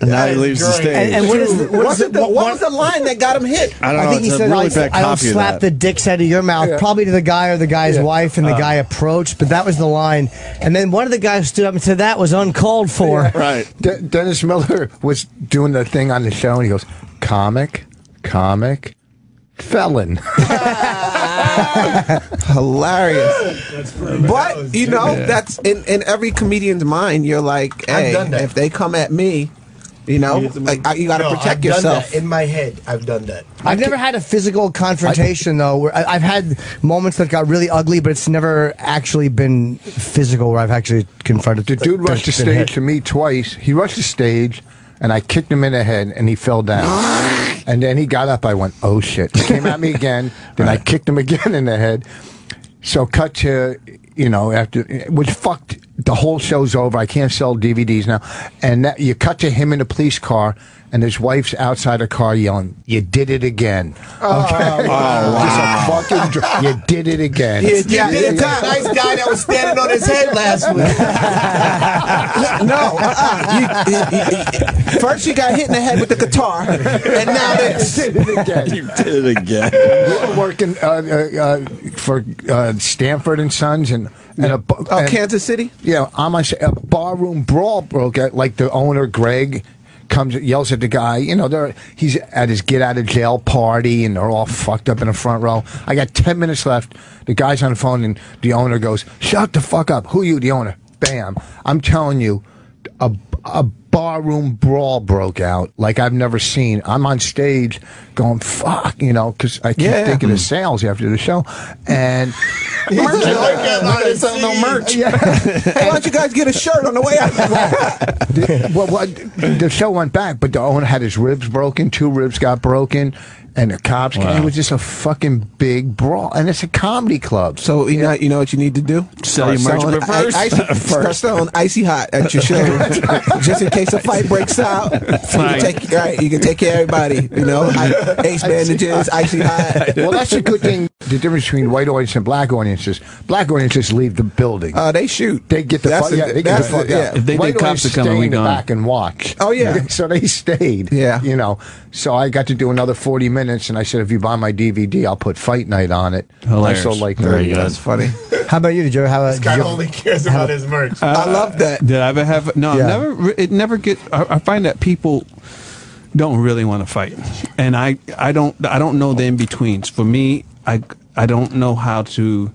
And now he leaves the stage. And what was the line that got him hit? I don't know. I think he it's said, a really bad I don't copy of slap that. the dick's head of your mouth, probably to the guy or the guy's wife, and the guy approached, but that was the line. And then one of the guys stood up and said, that was uncalled for. Right. Dennis Miller was doing the thing on the show, and he goes, comic, felon. Hilarious. But, that's in every comedian's mind. You're like, hey, if they come at me, you got to protect yourself. In my head, I've done that. I've never had a physical confrontation, though. Where I've had moments that got really ugly, but it's never actually been physical where I've actually confronted. The dude rushed the stage to me twice. He rushed the stage, and I kicked him in the head, and he fell down. And then he got up. I went, oh, shit. He came at me again. Then I kicked him again in the head. So cut to, after, which fucked, the whole show's over. I can't sell DVDs now. And you cut to him in a police car, and his wife's outside the car yelling, you did it again. Okay. Just a fucking you did it again. You did it to the nice guy that was standing on his head last week. First you got hit in the head with the guitar, and now this. You did it again. You did it again. We were working for Stanford and Sons and Kansas City? Yeah, a barroom brawl broke out. Like the owner, Greg, comes yells at the guy. He's at his get out of jail party, and they're all fucked up in the front row. I got 10 minutes left. The guy's on the phone, and the owner goes, "Shut the fuck up. Who are you?" The owner. Bam. I'm telling you, a barroom brawl broke out like I've never seen. I'm on stage going, fuck, you know, because I keep thinking of sales after the show. And merch. Sell no merch. Yeah. Hey, why don't you guys get a shirt on the way out? The show went back, but the owner had his ribs broken. 2 ribs got broken. And the cops came. It was just a fucking big brawl. And it's a comedy club. So, you know what you need to do? Sell your merch first. Start selling Icy Hot at your show. Just in case a fight breaks out. You can take care of everybody. You know, ace bandages, Icy Hot. Well, that's a good thing. The difference between white audience and black audiences. Black audiences leave the building. They shoot. They get the fuck out. If they think cops are coming, we in the back and watch. Oh, yeah. So they stayed. Yeah. You know. So I got to do another 40 minutes, and I said, if you buy my DVD, I'll put Fight Night on it. Hilarious. I sold like 30. That's funny. How about you? Did you ever have a... This guy only cares about his merch. I love that. Did I ever have... No, it never get... I find that people don't really want to fight. And I don't know the in-betweens. For me, I don't know how to...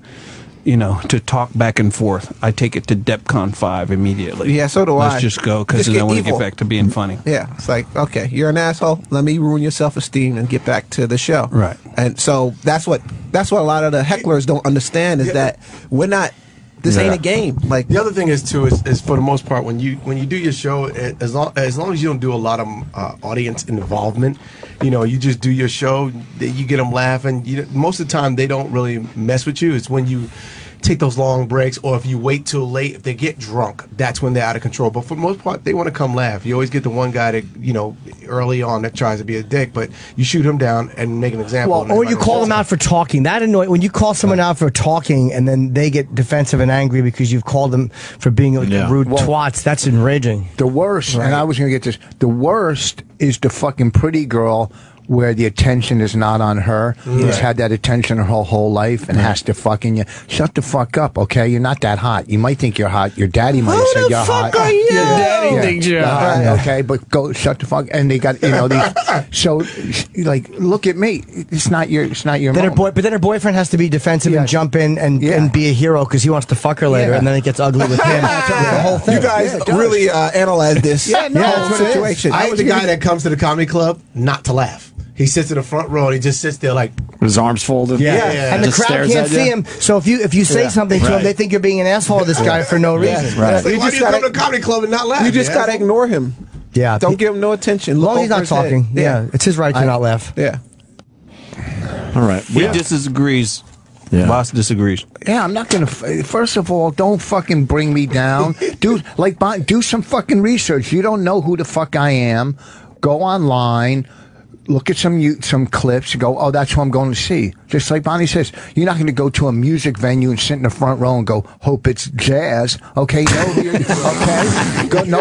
to talk back and forth. I take it to DEPCON 5 immediately. Yeah, so do I. Let's just go, because then I want to get back to being funny. Yeah, it's like, okay, you're an asshole. Let me ruin your self-esteem and get back to the show. Right. And so that's what a lot of the hecklers don't understand is that we're not. This ain't a game. Like the other thing is too is for the most part when you do your show, as long as you don't do a lot of audience involvement, you just do your show, you get them laughing. Most of the time they don't really mess with you. It's when you take those long breaks, or if you wait till late, if they get drunk, that's when they're out of control. But for the most part, they want to come laugh. You always get the one guy that, early on that tries to be a dick, but you shoot him down and make an example. Well, or you call them out for talking. That annoys when you call someone out for talking and then they get defensive and angry because you've called them for being rude twats. That's enraging. The worst, and I was going to get this, the worst is the fucking pretty girl where the attention is not on her. Has had that attention her whole life and has to fucking you. Shut the fuck up, okay? You're not that hot. You might think you're hot. Your daddy might have said you're hot. Are you? Your daddy thinks you're hot. Okay, but go shut the fuck. And they got these. So like, look at me. It's not your. Then but then her boyfriend has to be defensive and jump in and be a hero because he wants to fuck her later, and then it gets ugly with him. The whole thing. You guys really analyze this situation. I was the guy that comes to the comedy club not to laugh. He sits in the front row and he just sits there like with his arms folded. Yeah. And the crowd can't see him. So if you say something to him, they think you're being an asshole to this guy for no reason. Right. Like, why do you come to the comedy club and not laugh? You just gotta ignore him. Yeah. Don't give him no attention. As long as he's not talking. Yeah. It's his right to not laugh. Yeah. All right. He disagrees. Yeah. Boss disagrees. Yeah, I'm not gonna. First of all, don't fucking bring me down. Do some fucking research. You don't know who the fuck I am. Go online. Look at some clips and go, oh, that's who I'm going to see. Just like Bonnie says, you're not going to go to a music venue and sit in the front row and go, hope it's jazz. Okay, know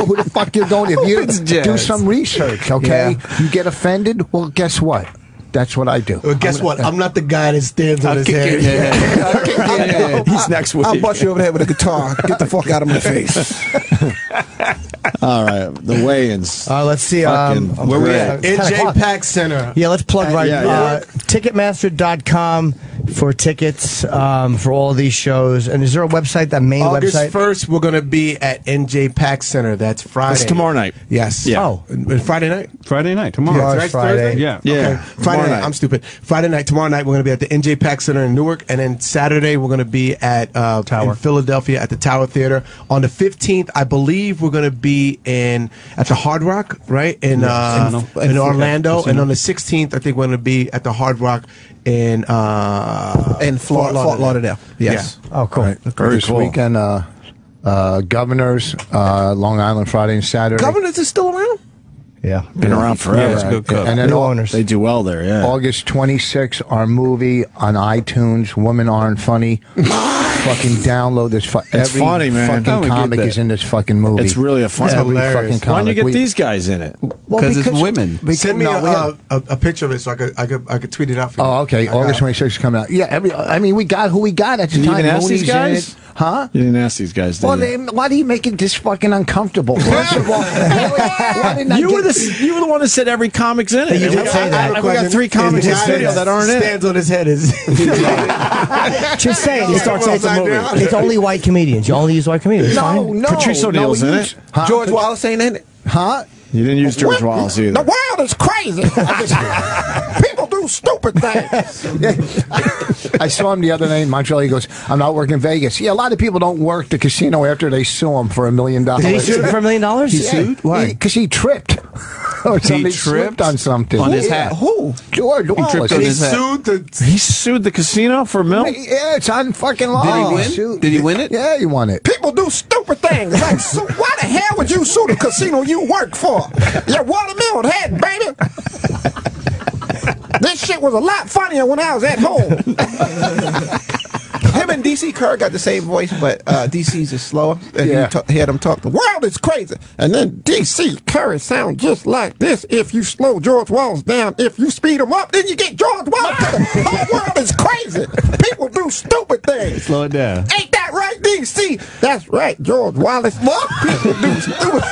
who the fuck you're going. If you do some research, okay, you get offended. Well, guess what? That's what I do. Well, guess what? I'm not the guy that stands on his head. He's next week. I'll bust you over the head with a guitar. Get the fuck out of my face. All right, the Wayans. Let's see. Where we at? NJ Pack Center. Yeah, let's plug Ticketmaster.com for tickets for all of these shows. And is there a website, that main August website? August 1st, we're going to be at NJ Pack Center. That's Friday. That's tomorrow night. Yes. Yeah. Oh, Friday night? Friday night, tomorrow. Yeah, it's Friday. Thursday? Yeah. Okay. Friday night. I'm stupid. Friday night. Tomorrow night, we're going to be at the NJ Pack Center in Newark. And then Saturday, we're going to be at in Philadelphia at the Tower Theater. On the 15th, I believe we're going to be at the Hard Rock, right? In Orlando. And on the 16th, I think we're going to be at the Hard Rock in Fort Lauderdale. Yes. Yeah. Oh, cool. Right. Very cool. This weekend, Governors, Long Island, Friday and Saturday. Governors is still around? Yeah. Been around forever. Yeah, it's a good club. And then owners. They do well there, yeah. August 26th, our movie on iTunes, Women Aren't Funny. Fucking download this. It's funny, man. Fucking comic is in this fucking movie. It's really a fun Every hilarious. fucking comic. Why don't you get these guys in it? Because it's women. Send me a picture of it so I could tweet it out for you. Oh, okay. August 26th is coming out. Yeah, we got who we got at the Did time. you even ask Mooney's these guys? Huh? You didn't ask these guys, did Well, you? why do you make it this fucking uncomfortable? First of all, you were the one that said every comic's in it. You did say that. We got 3 comics in the studio that aren't in it. Stands on his head is. Just say it. He starts off the movie. It's only white comedians. You only use white comedians. No. Patrice O'Neal's in it. Huh? George Wallace ain't in it. Huh? You didn't use George Wallace either. The world is crazy. People do stupid things. I saw him the other night in Montreal. He goes, I'm not working in Vegas. Yeah, a lot of people don't work the casino after they sue him for $1 million. Did he sue him for $1 million? He sued? Why? Because he tripped. Or somebody slipped on something. On his hat. Who? George Wallace. tripped on his hat. He sued the casino for $1 million? Yeah, it's on fucking law. Did he win? Did he win it? Yeah, he won it. People do stupid things. Like, so why the hell would you sue the casino you work for? Your watermelon head, baby. This shit was a lot funnier when I was at home. Him and DC Kerr got the same voice, but DC's is slower. And Yeah. he heard him talk. The world is crazy. And then DC Curry sound just like this. If you slow George Wallace down, if you speed him up, then you get George Wallace. The whole world is crazy. People do stupid things. Slow it down. Ain't that right, DC? That's right, George Wallace. People do stupid.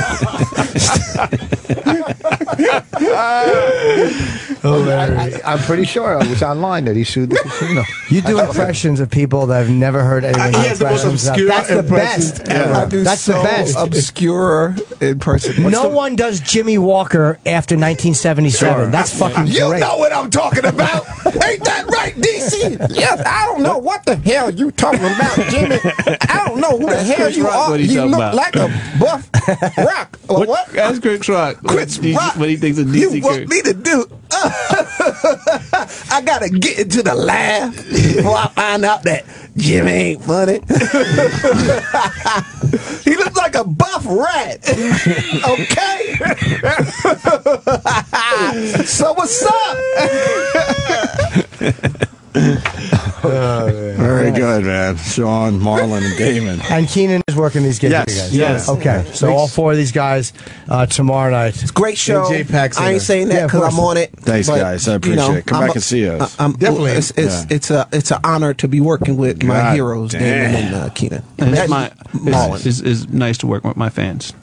I'm pretty sure I was online that he sued the casino. You do impressions of people that have never heard anything He has the most obscure That's the impressions best. ever. I do That's so the best. obscure in person. No one does Jimmy Walker after 1977. Sure. That's fucking You great. know what I'm talking about. Ain't that right, DC? Yes, I don't know what the hell you talking about, Jimmy. I don't know who the hell Chris you Rock, are. what he You talking look about. like a buff rock. Or what? Ask Chris Rock. Chris Rock. What he thinks of You DC want Kerr. me to do? I gotta get into the laugh before I find out that Jimmy ain't funny. He looks like a buff rat. Okay. So what's up? Very good, man. Shawn, Marlon, and Damon. And Keenan is working these gigs Yes, with you guys. yes. Okay, so all 4 of these guys tomorrow night. It's a great show. And J-Pack's in I ain't there. saying Yeah, that of because course. I'm on it. Thanks, but, guys. I appreciate it. Come back and see us. Definitely. It's an honor to be working with my God heroes, damn. Damon and Keenan. And That's Marlon. it's nice to work with my fans.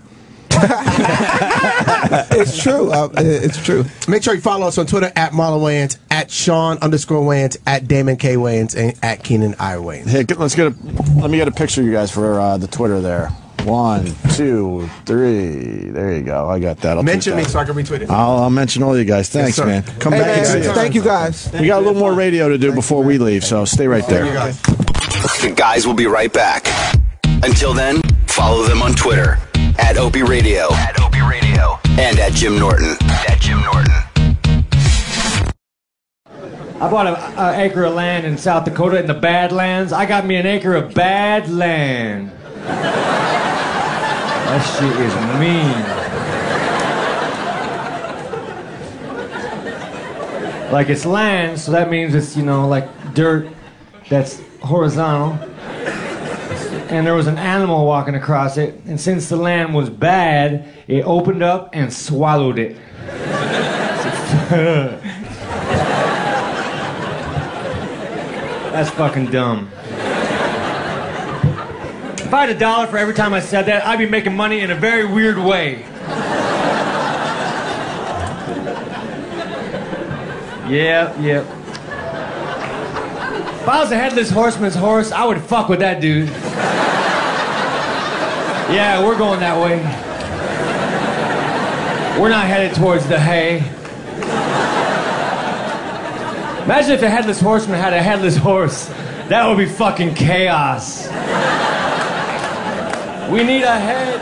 It's true. It's true. Make sure you follow us on Twitter at Marlon Wayans, at Shawn_Wayans, at Damon K. Wayans, and at Keenan I. Wayans. Hey, let me get a picture of you guys for the Twitter there. 1, 2, 3. There you go. I got that. I'll Mention tweet me that. so I can retweet it. I'll mention all you guys. Thanks, sir. man. Come Hey, back and see man, us. thank you guys. We got a little more radio to do before we leave, so stay right there. The guys will be right back. Until then, follow them on Twitter at Opie Radio, and at Jim Norton, I bought an acre of land in South Dakota in the Badlands. I got me an acre of bad land. That shit is mean. Like it's land, so that means it's, like dirt that's horizontal. And there was an animal walking across it, and since the land was bad, it opened up and swallowed it. That's fucking dumb. If I had $1 for every time I said that, I'd be making money in a very weird way. Yep. If I was a headless horseman's horse, I would fuck with that dude. Yeah, we're going that way. We're not headed towards the hay. Imagine if a headless horseman had a headless horse. That would be fucking chaos. We need a head.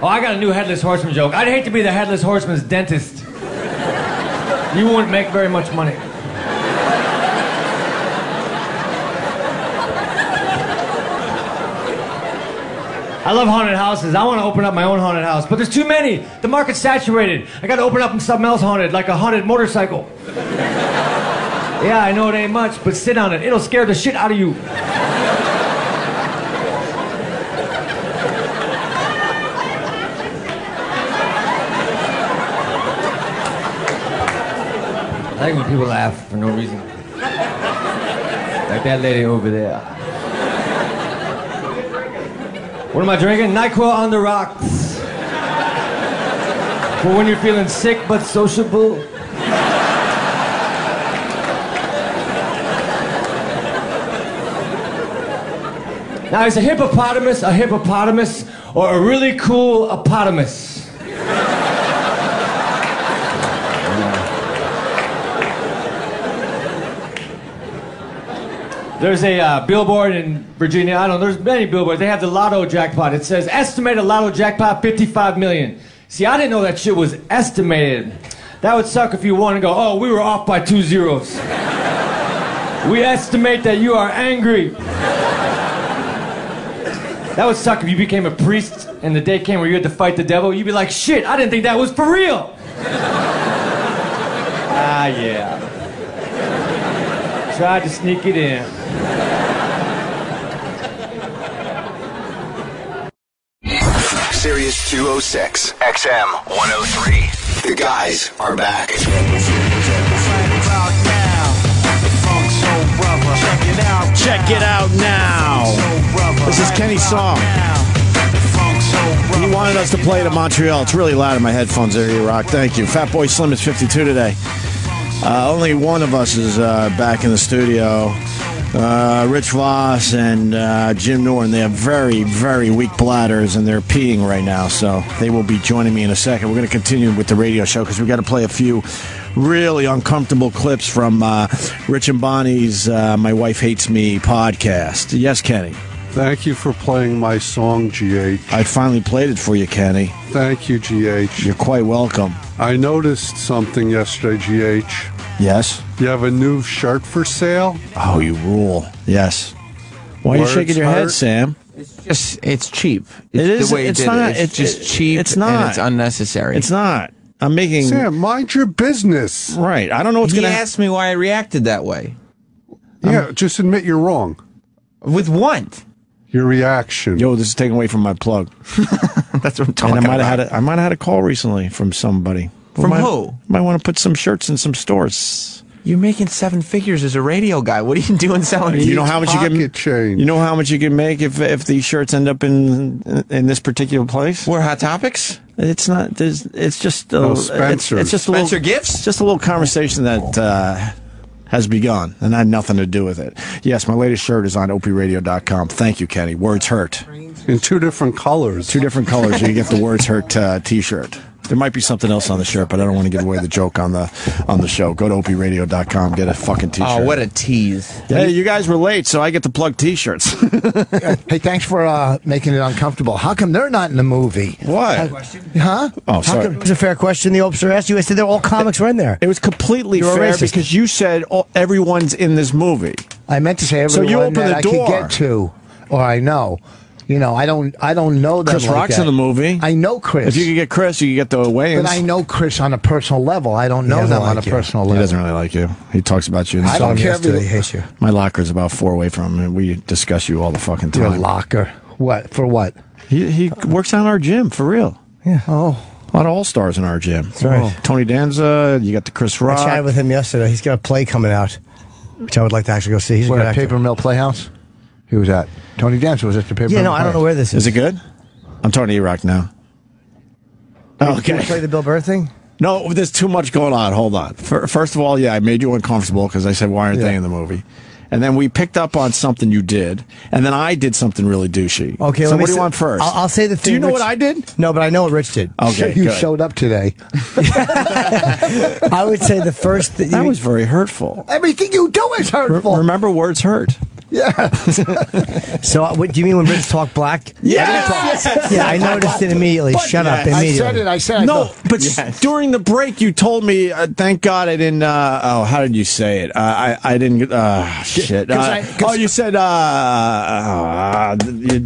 Oh, I got a new headless horseman joke. I'd hate to be the headless horseman's dentist. You wouldn't make very much money. I love haunted houses. I want to open up my own haunted house, but there's too many. The market's saturated. I got to open up something else haunted, like a haunted motorcycle. Yeah, I know it ain't much, but sit on it. It'll scare the shit out of you. like when people laugh for no reason. Like that lady over there. What am I drinking? NyQuil on the rocks. For when you're feeling sick but sociable. Now, is a hippopotamus, or a really cool hippopotamus? There's a billboard in Virginia. I don't know, there's many billboards. They have the lotto jackpot. It says, estimated lotto jackpot, 55 million. See, I didn't know that shit was estimated. That would suck if you won and go, oh, we were off by 2 zeros. We estimate that you are angry. That would suck if you became a priest and the day came where you had to fight the devil. You'd be like, shit, I didn't think that was for real. Ah, yeah. Tried to sneak it in. Sirius 206, XM 103. The guys are back. Check it out now. This is Kenny's song. He wanted us to play it in Montreal. It's really loud in my headphones there, E-Rock. Thank you. Fatboy Slim is 52 today. Only one of us is back in the studio. Rich Voss and Jim Norton. They have very, very weak bladders, and they're peeing right now, so they will be joining me in a second. We're going to continue with the radio show because we've got to play a few really uncomfortable clips from Rich and Bonnie's My Wife Hates Me podcast. Yes, Kenny? Thank you for playing my song, GH. I finally played it for you, Kenny. Thank you, GH. You're quite welcome. I noticed something yesterday, GH. Yes? You have a new shirt for sale? Oh, you rule. Yes. Why are you shaking your head, Sam? It's cheap. It's the way it's did not. it. It's just cheap. It's not. And it's unnecessary. It's not. I'm making... Sam, mind your business. Right. I don't know what's going to... He asked me why I reacted that way. Yeah, just admit you're wrong. With what? Your reaction. Yo, this is taken away from my plug. That's what I'm talking and about. I might have had a call recently from somebody. From who? Might want to put some shirts in some stores. You're making 7 figures as a radio guy. What are you doing selling? You know how much you can change. You know how much you can make if these shirts end up in this particular place? We're Hot Topics. It's not. It's just. Spencer. It's just a Spencer little, Gifts. Just a little conversation that has begun and had nothing to do with it. Yes, my latest shirt is on opieradio.com. Thank you, Kenny. Words hurt. In 2 different colors. 2 different colors. You can get the Words Hurt T-shirt. There might be something else on the shirt, but I don't want to give away the joke on the show. Go to opieradio.com, get a fucking T-shirt. Oh, what a tease. Hey, you guys were late, so I get to plug T-shirts. Hey, thanks for making it uncomfortable. How come they're not in the movie? What? Huh? Oh, sorry. It was a fair question the Opster asked you. I said all comics were in there. It was completely You're fair racist. because you said everyone's in this movie. I meant to say everyone So you open that the door. I could get to, or I know. You know, I don't know them. Chris like Rock's that. in the movie. I know Chris. If you could get Chris, you could get the Wayans. But I know Chris on a personal level. I don't know them on a personal level. He doesn't really like you. He talks about you. In the I don't song. care if He hates you. My locker's about 4 away from him, and we discuss you all the fucking time. Your locker. What? For what? He works out in our gym, for real. Yeah. Oh. A lot of all-stars in our gym. That's right. Tony Danza, you got the Chris Rock. I chatted with him yesterday. He's got a play coming out, which I would like to actually go see. He's a Where, good at actor. Paper Mill Playhouse? Who was that? Tony Dancer was at the Paper Yeah, Mill no, I don't know where this is. Is it good? I'm Tony E-Rock now. Can we play the Bill Burr thing? No, there's too much going on. Hold on. First of all, yeah, I made you uncomfortable because I said, why aren't they in the movie? And then we picked up on something you did, and then I did something really douchey. Okay, so what do you want first? I'll say the thing. Do you know Rich, what I did? No, but I know what Rich did. Okay, You good. showed up today. I would say the first... That was very hurtful. Everything you do is hurtful. Remember, words hurt. Yeah. So, what do you mean when Rich talked black? Yes! Yeah, I noticed it immediately. Shut up immediately. I said it. No, but during the break, you told me, thank God I didn't, how did you say it? I didn't, shit. You said,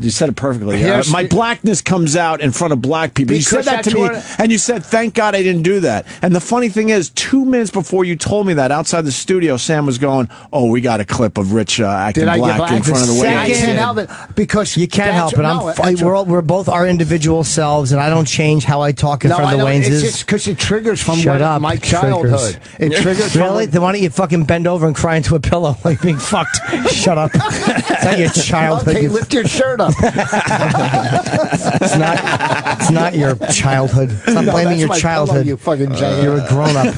you said it perfectly. My blackness comes out in front of black people. You said that to me, and you said, thank God I didn't do that. And the funny thing is, 2 minutes before you told me that, outside the studio, Sam was going, oh, we got a clip of Rich acting I get black in front of the second, Wayans. I can't help it because You can't help it. We're both our individual selves, and I don't change how I talk in front of the Wayans. It's just because it triggers from Shut up, my triggers. childhood. It triggers. Really? Then why don't you fucking bend over and cry into a pillow like being fucked? Shut up. It's not your childhood. Okay, lift your shirt up. It's not your childhood. Stop blaming your childhood. Pillow, you fucking giant. You're a grown up.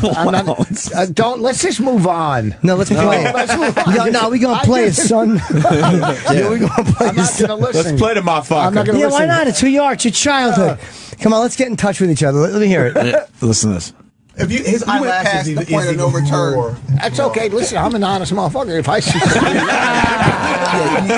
Don't. Let's just move on. No, let's play it. No, we gonna play it, son. Yeah, we gonna play I'm not gonna listen. Let's play the motherfucker. I'm not gonna Yeah, listen. why not? It's who you are. It's your childhood. Come on, let's get in touch with each other. Let me hear it. Listen to this. If you, his You went past the point of no return. That's okay. Listen, I'm an honest motherfucker. If I see,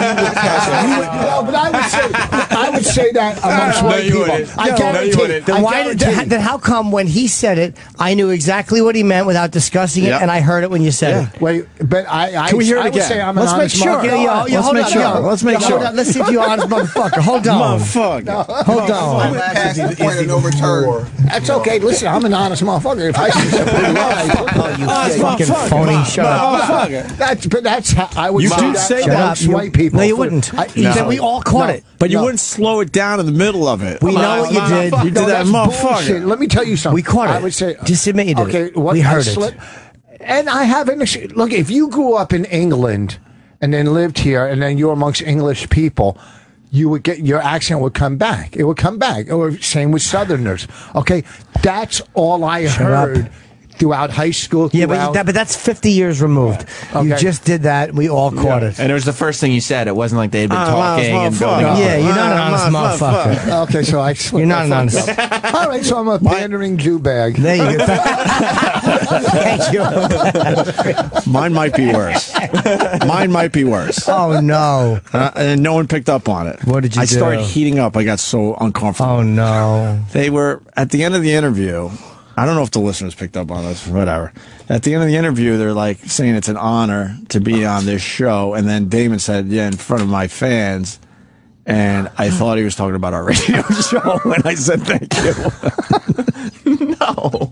no, but I would say that amongst white people. I guarantee it. Then how come when he said it, I knew exactly what he meant without discussing it, and I heard it when you said it? Wait, but Can we hear it I would again? say I'm an Let's make honest sure. motherfucker. Let's make sure. Let's make sure. Hold on. Let's see if you're an honest motherfucker. Hold on. Motherfucker. Hold You on. went past the point of no return. That's okay. Listen, I'm an honest motherfucker. If I see something lies, You fucking phony. Shut up. that's how I would You say did that say amongst that. white people. No, you wouldn't. Then we all caught it. But you wouldn't slow it down in the middle of it. We know what you did. You did that, that's motherfucker. bullshit. Let me tell you something. We caught it. I would say, Just admit you did okay, it. what We I heard it. slipped- And I haven't. Look, if you grew up in England and then lived here, and then you're amongst English people, you would get your accent would come back. It would come back. Or same with Southerners. Okay, that's all I heard throughout high school. Yeah, but that's 50 years removed. You Okay. just did that. We all caught it. And it was the first thing you said. It wasn't like they had been talking and building up. Yeah, you're not an honest motherfucker. Okay, so I slipped. You're not an honest. All right, so I'm a pandering Jew bag. There you go. Thank you. Mine might be worse. Mine might be worse. Oh no! And no one picked up on it. What did you I do? started heating up. I got so uncomfortable. Oh no! They were at the end of the interview. I don't know if the listeners picked up on this, whatever. At the end of the interview, they're like saying it's an honor to be on this show. And then Damon said, yeah, in front of my fans. And I thought he was talking about our radio show. And I said, thank you. No.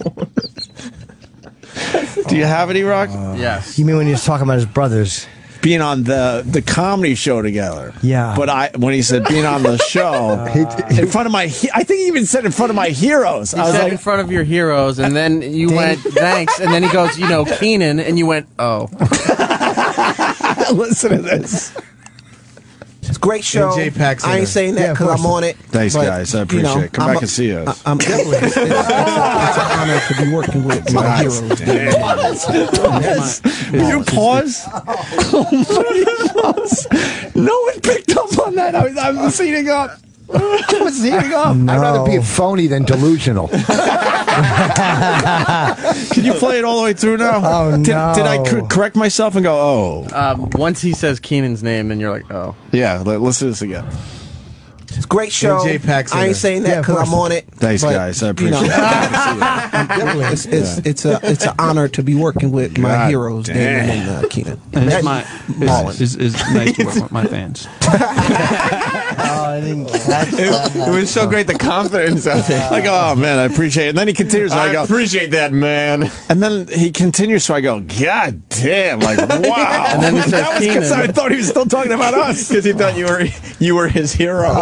Do you have any, Rock? Yes. You mean when he was talking about his brothers? Being on the comedy show together. Yeah. But when he said being on the show, in front of I think he even said in front of my heroes. He I was said like, in front of your heroes, and then you went, thanks, and then he goes, Keenan, and you went, oh. listen to this. It's a great show. J-Pack's in I ain't there. saying that because I'm on it. Thanks, but, guys. I appreciate it. Come back and see us. I'm definitely. It's an honor to be working with my heroes. Will you pause? No one picked up on that. I was heating up. I was heating up. No. I'd rather be phony than delusional. Can you play it all the way through now? Oh, no. Did I correct myself and go, oh? Once he says Keenan's name, then you're like, oh. Yeah, listen to this again. It's a great show. J-Pack's in I ain't there. saying that because I'm on it. Thanks, but, guys. I appreciate it. I'm definitely. It's an honor to be working with my God heroes, damn. Damon and Keenan. And Marlon. it's nice to work with my fans. I didn't catch that. It was so great, the confidence. I go, oh, man, I appreciate it. And then he continues, and I go, appreciate that, man. and then he continues, so I go, God damn, like, wow. And then he says That was 'cause I Keenan. thought he was still talking about us. Because he thought you were his hero.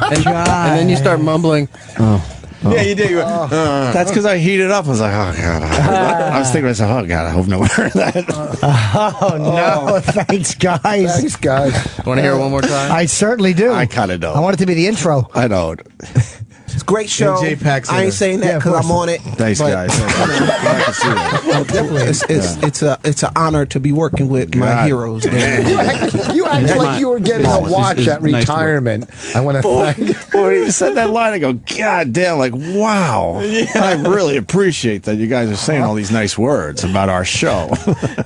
And then you start mumbling, Yeah, you did. That's because I heated up. I was like, oh, God. I was thinking to myself, oh, God, I hope no one heard that. Oh no! Thanks, guys. Thanks, guys. want to hear it one more time? I certainly do. I kind of don't. I want it to be the intro. I don't. It's a great show. J-Pack's in I ain't there. saying that because I'm on it. Thanks, but, guys. I can see it. It's an honor to be working with my God heroes. damn. You act like you were getting a watch at nice to work. retirement. I want to thank. When he said that line, I go, God damn, like, wow. I really appreciate that you guys are saying all these nice words about our show.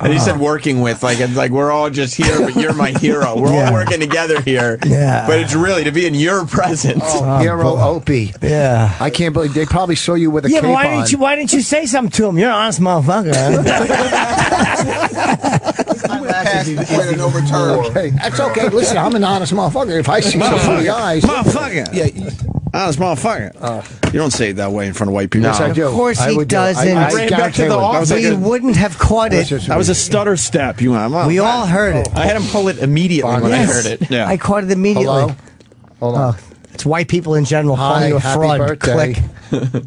And he said working with, like we're all just here, but you're my hero. We're all working together here. Yeah. But it's really to be in your presence. Hero Opie. Yeah. I can't believe they probably saw you with a Yeah, cape but on. why didn't you say something to him? You're an honest motherfucker. Past the point of no return. Okay, that's okay. Listen, I'm an honest motherfucker. If I see something in the eyes, Motherfucker. Yeah, Oh, this motherfucker. You don't say it that way in front of white people. Yes, I do. Of course I he would do. doesn't. I ran back to the office. We wouldn't have caught it. That was a stutter step. We all heard it. I had him pull it immediately when I heard it. Yeah. I caught it immediately. Hello? Hold on. It's white people in general calling Hi, you a happy fraud. birthday. Click.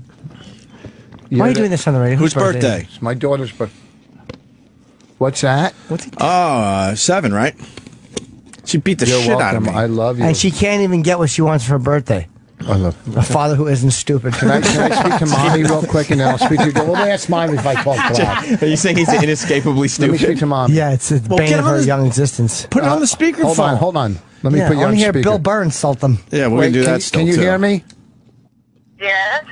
Why are you doing this on the radio? Whose birthday? It's my daughter's birthday. What's that? Oh, 7, right? She beat the You're shit out of welcome. me. I love you. And she can't even get what she wants for her birthday. I love A father who isn't stupid. Can I speak to Mommy real quick, and then I'll speak to you? Well, ask Mommy if I talk loud. Are you saying he's inescapably Let stupid? me speak to Mommy. Yeah, it's bane of her young existence. Put it on the speakerphone. Hold on. Let me put you I on want to hear speaker. Bill Burr insult them. Yeah, we're Wait, going to do can, that still, Can you too. hear me? Yes.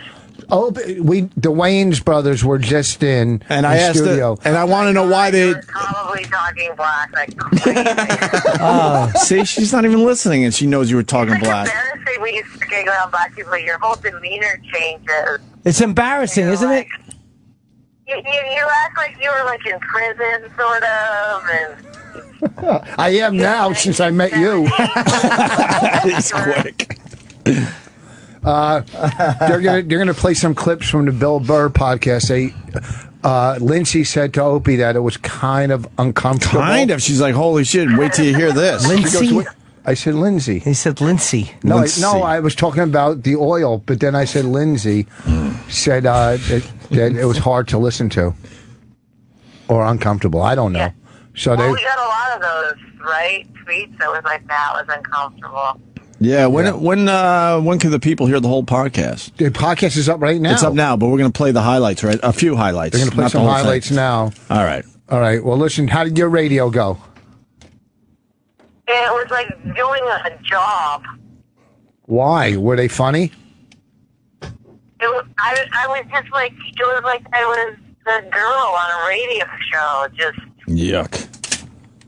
Oh, the Wayans brothers were just in And the I asked studio. and I want to know why they... Probably talking black like crazy. See, she's not even listening, and she knows you were talking black. It's embarrassing we used to gig around black people. Your whole demeanor changes. It's embarrassing, isn't it? You act like you were like in prison, sort of, and I am now since I met you. He's quick. They're gonna play some clips from the Bill Burr podcast. Lindsay said to Opie that it was kind of uncomfortable. Kind of. She's like, holy shit, wait till you hear this. Lindsay? I said Lindsay. He said Lindsay. No, Lindsay. I was talking about the oil, but then I said Lindsay said that it was hard to listen to or uncomfortable. I don't know. Yeah. So well, we got a lot of those, right? Tweets that was like that was uncomfortable. Yeah, when can the people hear the whole podcast? The podcast is up right now. It's up now, but we're going to play the highlights, right? A few highlights. They're going to play not some the whole thing. highlights now. All right. Well, listen. How did your radio go? It was like doing a job. Why were they funny? It was, I was just like, it was like I was the girl on a radio show, just, Yuck.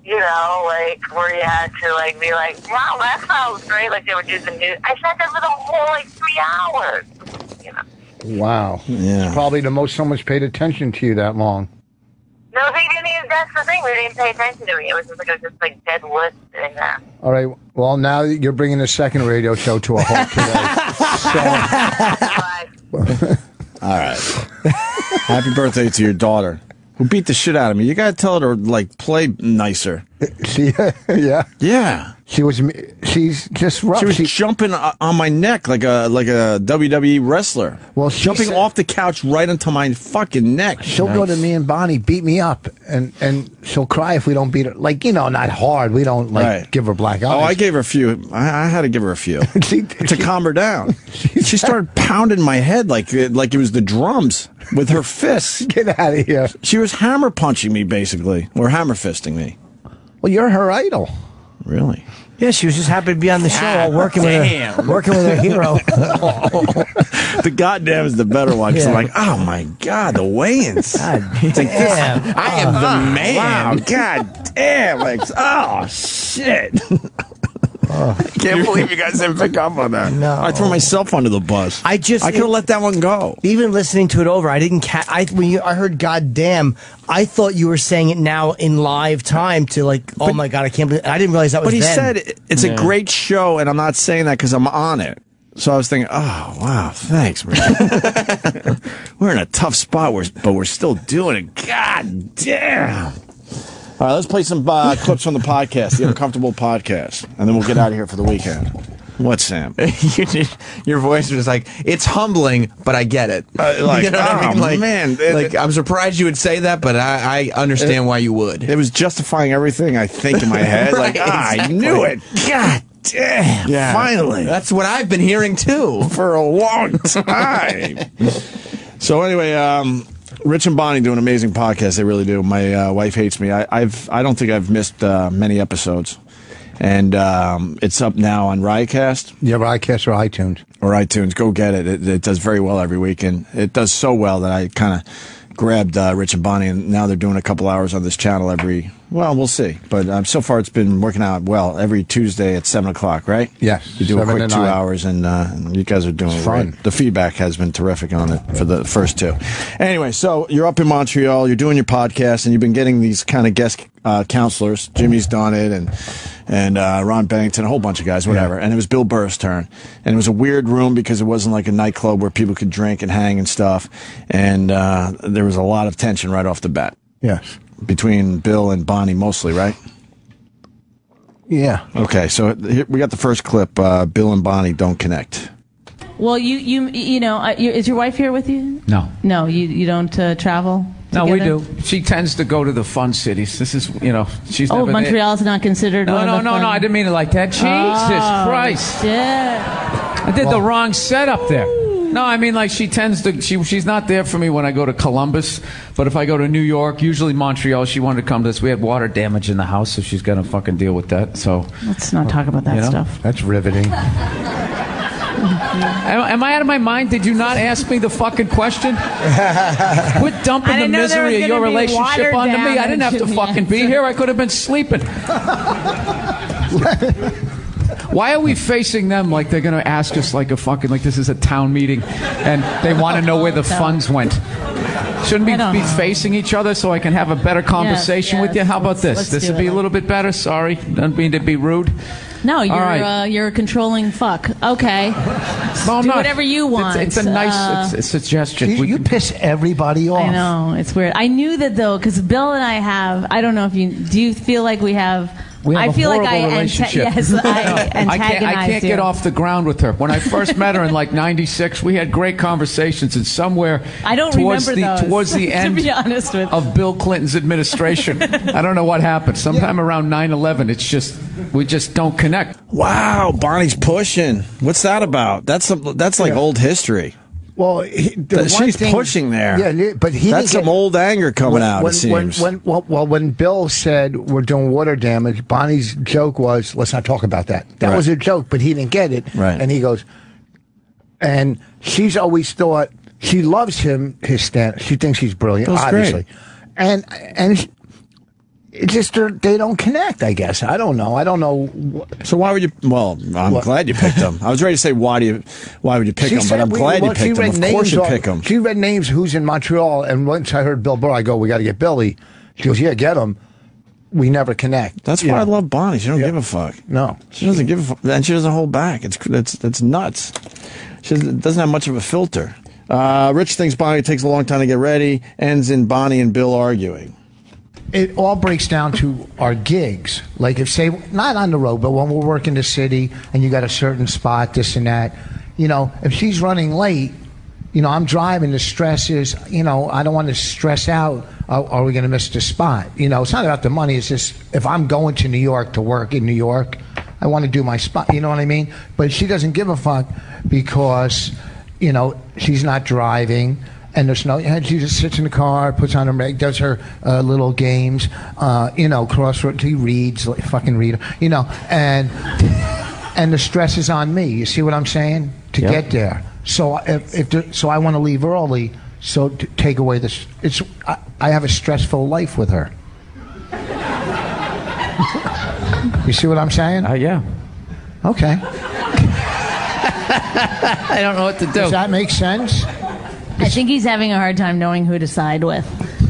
you know, like where you had to like be like, wow, that sounds great. Like they would do the news. I sat there for the whole like 3 hours. You know. Wow. Yeah. It's probably the most someone's paid attention to you that long. No, they didn't even. That's the thing. They didn't pay attention to me. It was just like I was just like dead wood sitting there. All right. Well, now you're bringing the second radio show to a halt today. All right. Happy birthday to your daughter, who beat the shit out of me. You got to tell her to, like, play nicer. Yeah. She's just rough. She was jumping on my neck like a WWE wrestler. Well, jumping off the couch right onto my fucking neck. She'll go to me and Bonnie, beat me up, and she'll cry if we don't beat her. Like, you know, not hard. We don't give her black eyes. Oh, I gave her a few. I had to give her a few to calm her down. She started pounding my head like it was the drums with her fists. Get out of here. She was hammer punching me, basically, or hammer fisting me. Well, you're her idol. Really? Yeah, she was just happy to be on the show while working with her hero. The goddamn is the better one, because I'm like, oh my God, the Wayans. It's like, I am the man. Wow, God damn. Like, oh, shit. I can't believe you guys didn't pick up on that. No. I threw myself under the bus. I could have let that one go. Even listening to it over, I didn't when I heard "goddamn," I thought you were saying it now in live time to like, oh my God, I can't believe. I didn't realize that was. But he then. said it's a great show, and I'm not saying that because I'm on it. So I was thinking, oh wow, thanks, man. We're in a tough spot, but we're still doing it. God damn. All right, let's play some clips from the podcast, the Uncomfortable Podcast, and then we'll get out of here for the weekend. What, Sam? Your voice was like, it's humbling, but I get it. Like, you know what I mean? Like, man. Like, I'm surprised you would say that, but I understand why you would. It was justifying everything I think in my head. Right, like, exactly. I knew it. God damn. Yeah. Finally. That's what I've been hearing, too. For a long time. So anyway, Rich and Bonnie do an amazing podcast. They really do. My wife hates me. I don't think I've missed many episodes. And it's up now on Riotcast. Yeah, Riotcast or iTunes. Or iTunes. Go get it. It does very well every week. And it does so well that I kind of grabbed Rich and Bonnie, and now they're doing a couple hours on this channel we'll see. But so far it's been working out well. Every Tuesday at 7 o'clock, right? Yes. You do a 7 quick to 2 9. hours, and you guys are doing It's it fun. right. The feedback has been terrific on it for the first two. Anyway, so you're up in Montreal, you're doing your podcast, and you've been getting these kind of guest counselors. Jimmy's done it, and and Ron Bennington, a whole bunch of guys, whatever. And it was Bill Burr's turn. And it was a weird room because it wasn't like a nightclub where people could drink and hang and stuff. And there was a lot of tension right off the bat. Yes. Between Bill and Bonnie mostly, right? Yeah. Okay, so here, we got the first clip. Bill and Bonnie don't connect. Well, you know, is your wife here with you? No. No, you don't travel No, together? we do. She tends to go to the fun cities. This is, you know, she's Oh, never Montreal's not considered one of the fun... No, I didn't mean it like that. Jesus Christ. Shit. I did the wrong setup there. No, I mean, like, she tends to, she's not there for me when I go to Columbus, but if I go to New York, usually Montreal, she wanted to come to this. We had water damage in the house, so she's going to fucking deal with that, so. Let's not talk about that stuff. That's riveting. Am I out of my mind? Did you not ask me the fucking question? Quit dumping the misery of your relationship onto me. I didn't have to fucking be here. I could have been sleeping. Why are we facing them like they're going to ask us like a fucking, like this is a town meeting and they want to know where the funds went? Shouldn't we be facing each other so I can have a better conversation with you? How about this? This would be a little bit better. Sorry. Don't mean to be rude. No, you're a controlling fuck. Okay. No, I'm do not. whatever you want. It's a nice suggestion. You piss everybody off. I know. It's weird. I knew that, though, because Bill and I have, I don't know if you, do you feel like we have... I feel like I relationship. yes, I antagonize I can't get off the ground with her. When I first met her in like '96, we had great conversations, and somewhere I don't towards remember those, towards the end to be honest with of Bill Clinton's administration, I don't know what happened. Sometime around 9/11, it's just we just don't connect. Wow, Bonnie's pushing. What's that about? That's like old history. Well, she's pushing there. Yeah, but that's some old anger coming out. It seems. When Bill said we're doing water damage, Bonnie's joke was, "Let's not talk about that." That was a joke, but he didn't get it. Right. And he goes, and she's always thought she loves him. His stand. She thinks he's brilliant, obviously, great. and. It's just they don't connect, I guess. I don't know. So why would you? Well, I'm glad you picked them. I was ready to say why would you pick them, but I'm glad you picked them. Of course you pick them. She read names who's in Montreal, and once I heard Bill Burr, I go, we got to get Billy. She goes, yeah, get him. We never connect. That's why I love Bonnie. She don't give a fuck. No, she doesn't give a fuck, and she doesn't hold back. It's nuts. She doesn't have much of a filter. Rich thinks Bonnie takes a long time to get ready. Ends in Bonnie and Bill arguing. It all breaks down to our gigs. Like if, say, not on the road, but when we're working the city and you got a certain spot, this and that, you know, if she's running late, you know, I'm driving, the stress is, you know, I don't want to stress out, are we going to miss the spot? You know, it's not about the money, it's just, if I'm going to New York to work in New York, I want to do my spot, you know what I mean? But she doesn't give a fuck because, you know, she's not driving. And there's no, she just sits in the car, puts on her, does her little games, you know, crossword, he reads, like fucking reader, you know, and the stress is on me. You see what I'm saying? To get there. So so I want to leave early, so to take away this, I have a stressful life with her. You see what I'm saying? Yeah. Okay. I don't know what to do. Does that make sense? I think he's having a hard time knowing who to side with.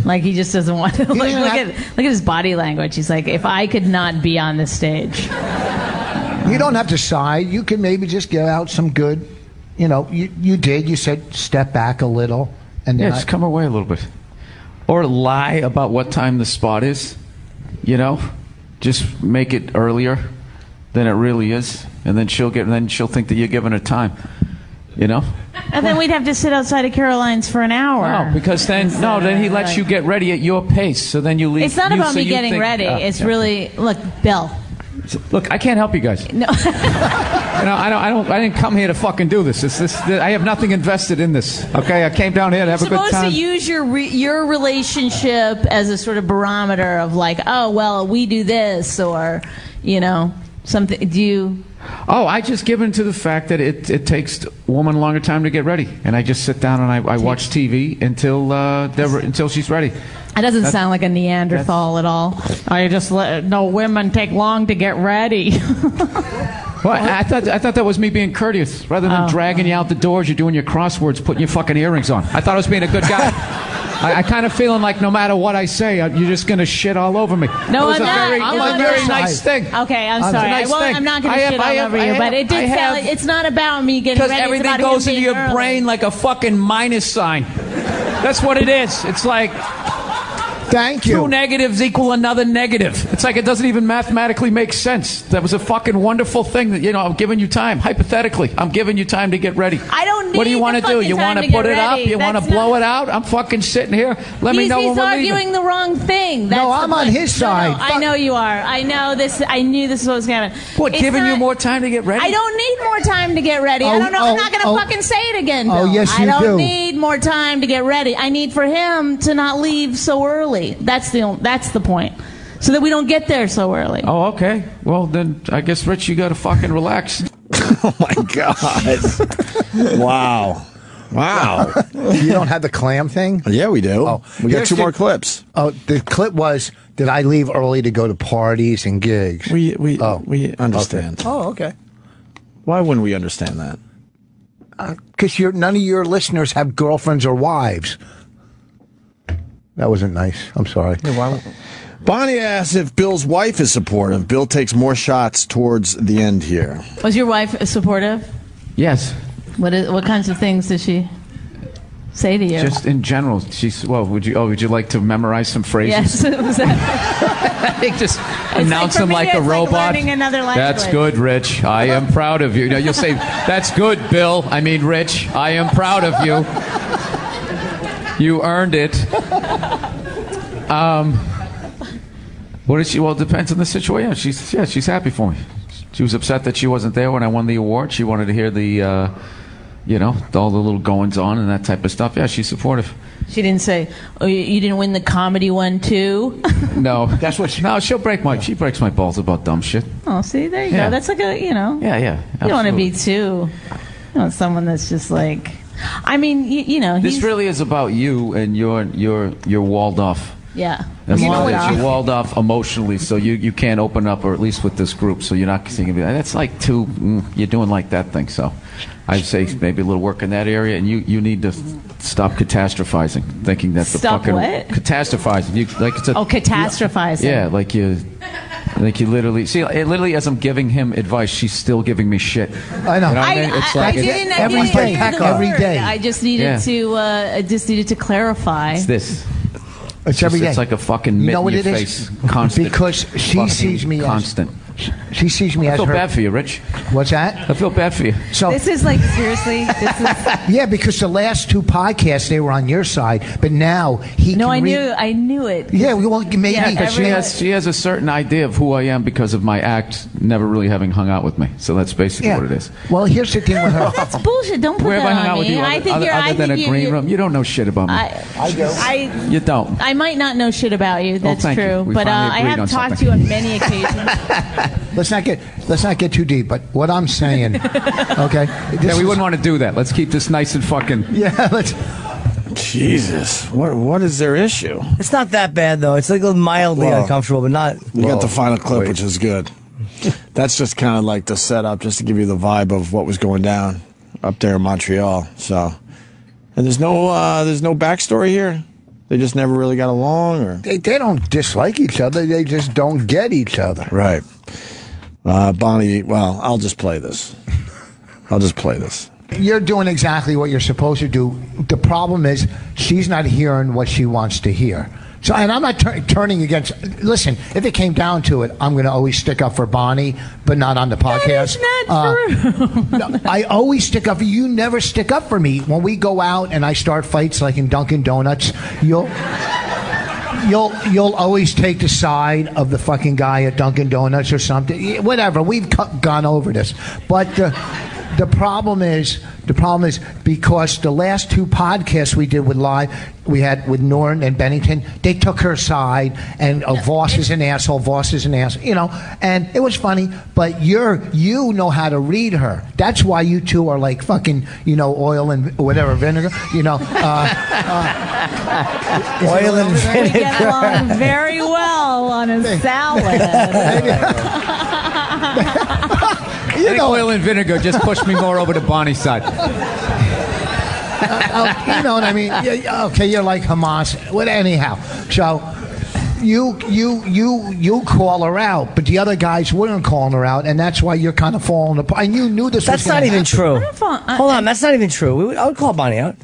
Like he just doesn't want to. Look at his body language. He's like, if I could not be on this stage. You don't have to side. You can maybe just give out some good. You know, you did. You said step back a little, and then just come away a little bit, or lie about what time the spot is. You know, just make it earlier than it really is, and then she'll think that you're giving her time. You know. And then we'd have to sit outside of Caroline's for an hour. No, because then he lets you get ready at your pace. So then you leave. It's not about me getting ready. It's really, look, Bill. Look, I can't help you guys. No. I didn't come here to fucking do this. I have nothing invested in this. Okay, I came down here to have a good time. Supposed to use your relationship as a sort of barometer of like, oh well, we do this, or you know, something. Do you? Oh, I just give in to the fact that it takes a woman a longer time to get ready, and I just sit down and I watch TV until she's ready. That doesn't sound like a Neanderthal at all. I just no women take long to get ready. Well, I thought that was me being courteous, rather than dragging you out the doors. You're doing your crosswords, putting your fucking earrings on. I thought I was being a good guy. I kind of feeling like no matter what I say, you're just going to shit all over me. No, it was I'm not. a very nice thing. Okay, I'm sorry. Nice I'm not going to shit all over you, but it did sound like it's not about me getting ready. Because everything goes into your brain like a fucking minus sign. That's what it is. It's like... Thank you. 2 negatives equal another negative. It's like it doesn't even mathematically make sense. That was a fucking wonderful thing that, I'm giving you time. Hypothetically, I'm giving you time to get ready. I don't need What do you want to do? You want to put it up? You want to blow it out? I'm fucking sitting here. Let me know when we're leaving. He's arguing the wrong thing. No, I'm on his side. No, I know you are. I know this. I knew this was what was going to happen. What, giving you more time to get ready? I don't need more time to get ready. I don't know. I'm not going to fucking say it again, Bill. Oh, yes, you do. I don't need more time to get ready. I need for him to not leave so early. That's the point. So that we don't get there so early. Oh, okay. Well, then I guess, Rich, you got to fucking relax. Oh, my God. Wow. You don't have the clam thing? Yeah, we do. Oh, we got 2 more clips. Oh, the clip was, did I leave early to go to parties and gigs? We understand. Okay. Oh, okay. Why wouldn't we understand that? Because none of your listeners have girlfriends or wives. That wasn't nice. I'm sorry. Bonnie asks if Bill's wife is supportive. Bill takes more shots towards the end here. Was your wife supportive? Yes. What kinds of things did she say to you? Just in general. Would you like to memorize some phrases? Yes. I think just announce them like a robot. Like learning another language. That's good, Rich. I am proud of you. You'll say, that's good, Bill. I mean, Rich. I am proud of you. You earned it. What is she? Well, it depends on the situation. She's happy for me. She was upset that she wasn't there when I won the award. She wanted to hear the, all the little goings on and that type of stuff. Yeah, she's supportive. She didn't say, "Oh, you didn't win the comedy one too." No, that's what. She breaks my balls about dumb shit. Oh, see, there you go. That's like a, Yeah, You don't want to be too, someone that's just like. I mean, this really is about you, and you're walled off. Yeah. That's you're walled off emotionally, so you can't open up, or at least with this group, so you're not seeing it. That's like you're doing like that thing, so I'd say maybe a little work in that area, and you need to stop catastrophizing, thinking that the stop fucking... what? Catastrophizing. Catastrophizing. Yeah, like you literally... See, literally as I'm giving him advice, she's still giving me shit. I know. I didn't every day. I just needed to clarify. It's this. It's every day. It's like a fucking mitt in your face. Constant. Because she sees me constant. She sees me as her... I feel bad for you, Rich. What's that? I feel bad for you. So this is like, seriously? Yeah, because the last 2 podcasts, they were on your side, but now I knew it. Yeah, well, maybe. Yeah, because she has a certain idea of who I am because of my act never really having hung out with me. So that's basically what it is. Well, here's the thing with her. That's bullshit. Don't put Where that have I hung out on with me. you other than a green room? You don't know shit about me. I do. You don't. I might not know shit about you. That's true. We but I have talked to you on many occasions. Let's not get too deep, but what I'm saying, okay? We wouldn't want to do that. Let's keep this nice and fucking... Yeah, let's... Jesus, what is their issue? It's not that bad, though. It's like a little mildly uncomfortable, but not... We got the final clip, which is good. That's just kind of like the setup, just to give you the vibe of what was going down up there in Montreal. So, and there's no backstory here? They just never really got along? Or They don't dislike each other. They just don't get each other. Right. Bonnie, well, I'll just play this. You're doing exactly what you're supposed to do. The problem is she's not hearing what she wants to hear. So, and I'm not turning against... Listen, if it came down to it, I'm going to always stick up for Bonnie, but not on the podcast. That's not true. No, I always stick up for you. You never stick up for me. When we go out and I start fights like in Dunkin' Donuts, you'll always take the side of the fucking guy at Dunkin' Donuts or something. Whatever. We've gone over this. But the problem is because the last 2 podcasts we did with Live, we had with Norton and Bennington, they took her side, and Voss is an asshole, and it was funny, but you know how to read her. That's why you two are like fucking, oil and whatever, vinegar, Oil and vinegar. We get along very well on a salad. Oil and vinegar just pushed me more over to Bonnie's side. You know what I mean? Okay, you're like Hamas. Well, anyhow, so you call her out, but the other guys weren't calling her out, and that's why you're kind of falling apart. And you knew this. That's was not even happen. true. Hold on, that's not even true. I would call Bonnie out.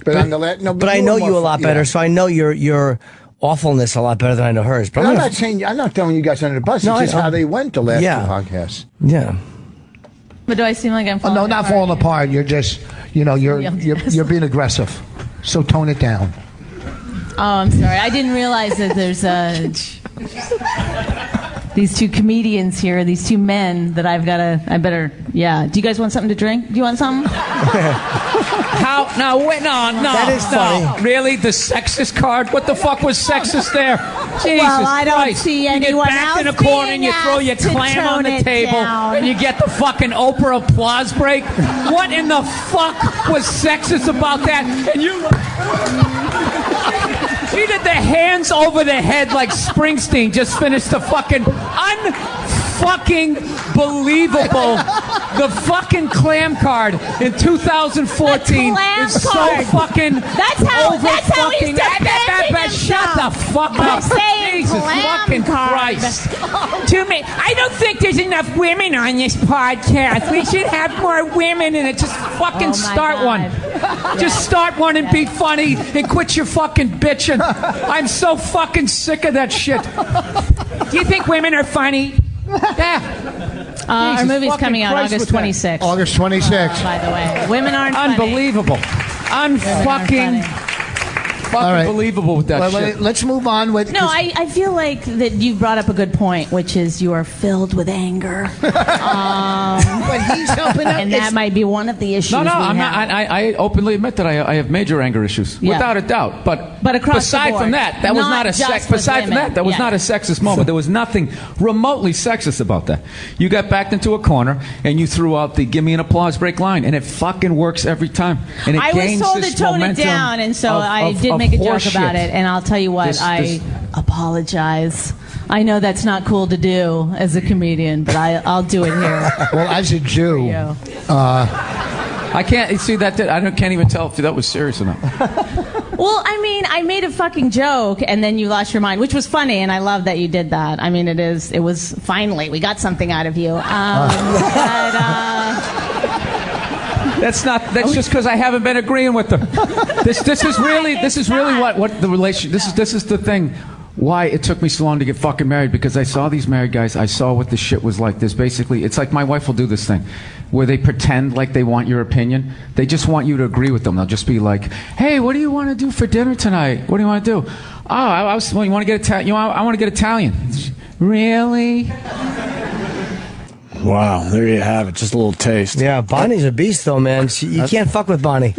But I know you a lot better, so I know your awfulness a lot better than I know hers. But I'm not saying, I'm not throwing you guys under the bus. No, it's just how they went the last two podcasts. Yeah. But do I seem like I'm falling no, not falling apart. You're just, you're being aggressive. So tone it down. Oh, I'm sorry. I didn't realize that there's these two comedians here, these two men that I better. Do you guys want something to drink? Do you want something? How? No, wait, no. That is funny. Really? The sexist card? What the fuck was sexist there? Jesus Well, I don't Christ. see You get anyone backed in a else corner and being you throw your asked to clam on the tone it table down. and you get the fucking Oprah applause break. What in the fuck was sexist about that? And you did the hands over the head like Springsteen just finished the fucking unfucking believable. The fucking clam card in 2014 is so fucking That's how he's defending Shut the fuck by up. saying Jesus clam fucking card. Christ. I don't think there's enough women on this podcast. We should have more women in it. Just fucking start one. Just start one and be funny and quit your fucking bitching. I'm so fucking sick of that shit. Do you think women are funny? Yeah. Our movie's coming out August 26th. August 26th. By the way, women aren't unbelievable. Unfucking. Fucking believable with that shit. Let's move on with. No, I feel like that you brought up a good point, which is you are filled with anger. But he's helping out. And that might be one of the issues. No, we I'm have. not. I openly admit that I have major anger issues, without a doubt. But across aside the board, from that, that was not a just with Aside from women. that, that was not a sexist moment. There was nothing remotely sexist about that. You got backed into a corner and you threw out the "give me an applause break" line, and it fucking works every time. And it I gains was told this to tone it momentum down, and so of- I of- did of make a joke horseshit. about it. And I'll tell you what, I apologize. I know that's not cool to do as a comedian, but I'll do it here. Well, as a Jew, I can't see that. Can't even tell if that was serious or not. Well, I mean, I made a fucking joke, and then you lost your mind, which was funny, and I love that you did that. I mean, it was finally we got something out of you. That's just because I haven't been agreeing with them. This is really what the relation. This is the thing. Why it took me so long to get fucking married, because I saw these married guys. I saw what the shit was like. There's basically, it's like my wife will do this thing where they pretend like they want your opinion. They just want you to agree with them. They'll just be like, "Hey, what do you want to do for dinner tonight? What do you want to do?" "Oh, you want to get Italian? I want to get Italian." Really? Wow, there you have it. Just a little taste. Yeah, Bonnie's a beast, though, man. You can't fuck with Bonnie.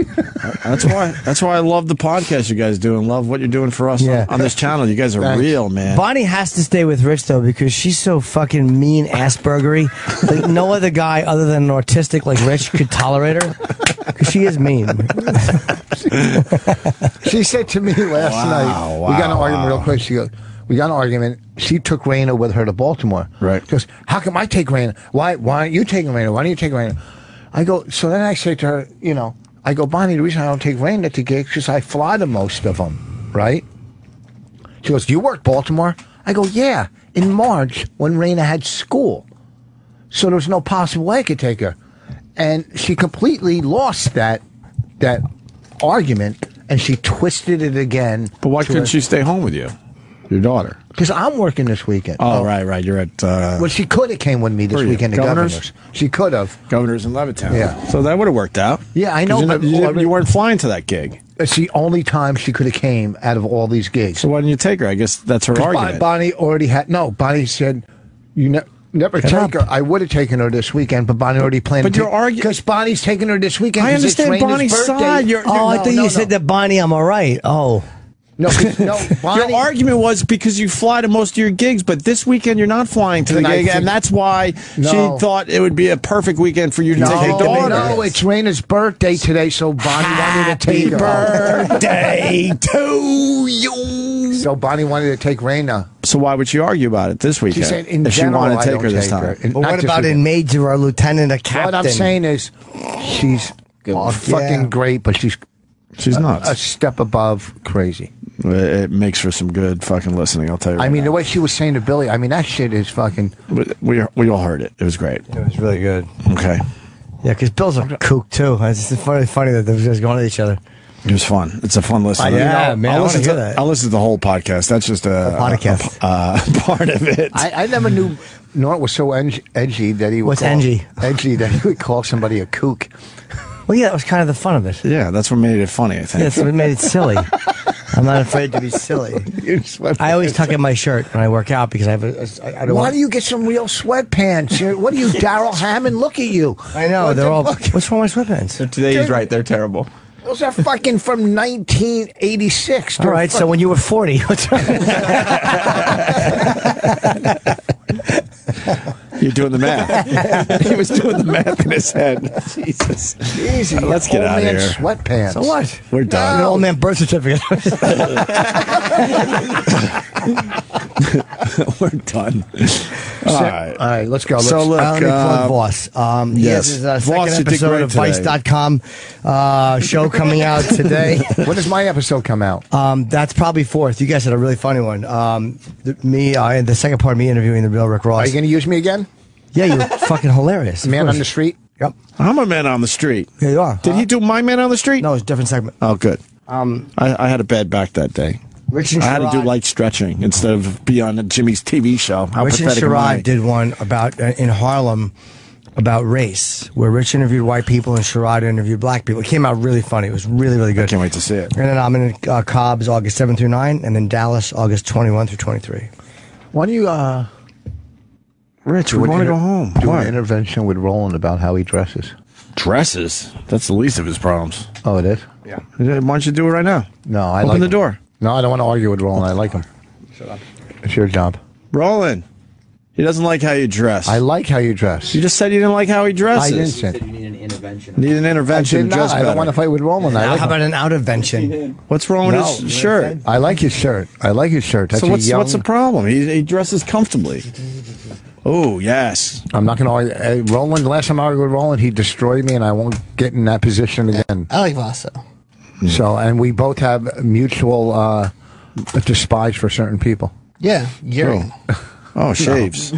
That's why I love the podcast you guys do and love what you're doing for us on this channel. You guys are real, man. Bonnie has to stay with Rich, though, because she's so fucking mean Aspergery. Like, no other guy other than an autistic like Rich could tolerate her. Because she is mean. She said to me last night, we got in an argument real quick. She goes, we got in an argument. She took Raina with her to Baltimore. Right. She goes, "How come I take Raina? Why aren't you taking Raina? Why don't you take Raina?" I go, so then I say to her, I go, "Bonnie, the reason I don't take Raina to gigs is because I fly to most of them, right?" She goes, "Do you work Baltimore?" I go, "Yeah, in March when Raina had school. So there was no possible way I could take her." And she completely lost that argument, and she twisted it again. But why couldn't she stay home with you, your daughter? Because I'm working this weekend. Oh, right. You're at... well, she could have came with me this weekend to Governors. She could have. Governors in Levittown. Yeah. So that would have worked out. Yeah, I know. But you weren't flying to that gig. It's the only time she could have came out of all these gigs. So why didn't you take her? I guess that's her argument. Bonnie already had... No, Bonnie said, you never take her. I would have taken her this weekend, but Bonnie already planned. But you're arguing because Bonnie's taking her this weekend. I understand Bonnie's side. I thought you said that Bonnie, I'm all right. Oh. No, Bonnie, your argument was because you fly to most of your gigs, but this weekend you're not flying to the gig, and that's why she thought it would be a perfect weekend for you to take your daughter. No, it's Raina's birthday today, so Bonnie wanted to take her. Happy birthday to you. So Bonnie wanted to take Raina. So why would she argue about it this weekend? She said in if general, she wanted to take her this time. But what about in Major or Lieutenant or Captain? What I'm saying is, she's fucking great, but she's nuts. A step above crazy. It makes for some good fucking listening, I'll tell you. I mean, the way she was saying to Billy, I mean, that shit is fucking... We all heard it. It was great. It was really good. Okay. Yeah, because Bill's a kook, too. It's just funny that they're just going at each other. It was fun. It's a fun listen. Man, I'll listen to that. I'll listen to the whole podcast. That's just a part of it. I never knew Norton was so edgy that he would What's edgy? Edgy that he would call somebody a kook. Well, yeah, that was kind of the fun of it. Yeah, that's what made it funny, I think. Yeah, that's what made it silly. I'm not afraid to be silly. I always tuck in my shirt when I work out because I have I don't Why do you get some real sweatpants? What are you, Daryl Hammond? Look at you. I know, they're all... What's wrong with my sweatpants? So today he's right. They're terrible. Those are fucking from 1986. All right, so when you were 40, what's wrong? You're doing the math. He was doing the math in his head. Jesus. Easy. Let's get out of here. Sweatpants. So what? We're done. An old man birth certificate. We're done. All right, let's go. So look, let me plug Voss. Yes, This is a Voss, second you did episode great of today. Vice.com show coming out today. When does my episode come out? That's probably 4th. You guys had a really funny one. The second part of me interviewing the real Rick Ross. Are you going to use me again? Yeah, you're fucking hilarious. Man on the street? Yep. I'm a man on the street. Yeah, you are. Did he do my man on the street? No, it's a different segment. Oh, good. I had a bad back that day. Rich and I had to do Sherrod- light stretching instead of be on Jimmy's TV show. How Rich and pathetic am I? Sherrod did one about in Harlem about race, where Rich interviewed white people and Sherrod interviewed black people. It came out really funny. It was really, really good. I can't wait to see it. And then I'm in Cobb's August 7 through 9, and then Dallas August 21 through 23. Why don't you, Rich, we want to go home. Do What? an intervention with Roland about how he dresses. Dresses? That's the least of his problems. Oh, it is? Yeah. Why don't you do it right now? No, I Open like the him. door. No, I don't want to argue with Roland. I like him. Shut up. It's your job. Roland. He doesn't like how you dress. I like how you dress. You just said you didn't like how he dresses. I didn't say You need an intervention. Need an intervention I to did dress not. I better. don't want to fight with Roland. I Now, like how him. about an out-of-vention? What's wrong with his shirt? I like his shirt. I like his shirt. That's So a what's young... the problem? He dresses comfortably. Oh, yes. I'm not going to argue. Roland, last time I argued with Roland, he destroyed me, and I won't get in that position again. I like Vaso. So, and we both have mutual despise for certain people. Yeah, Gary. Oh, shaves.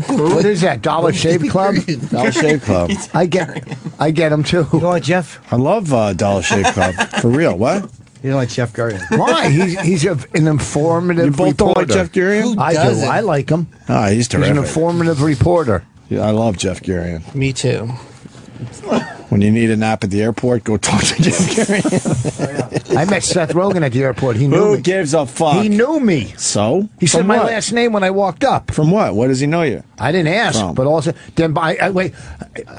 What is that? Dollar Shave Club? Dollar Shave Club. I get them too. You don't like Jeff? I love Dollar Shave Club. For real. What? You don't like Jeff Gurian? Why? He's an informative You both reporter. don't like Jeff Gurian? I do. doesn't? I like him. Ah, he's He's terrific. an informative reporter. Yeah, I love Jeff Gurian. Me too. When you need a nap at the airport, go talk to Jeff Gurian. I met Seth Rogen at the airport. He knew Who me. gives a fuck? He knew me. So? He said From my what? last name when I walked up. From what? What does he know you? I didn't ask, From? but also then I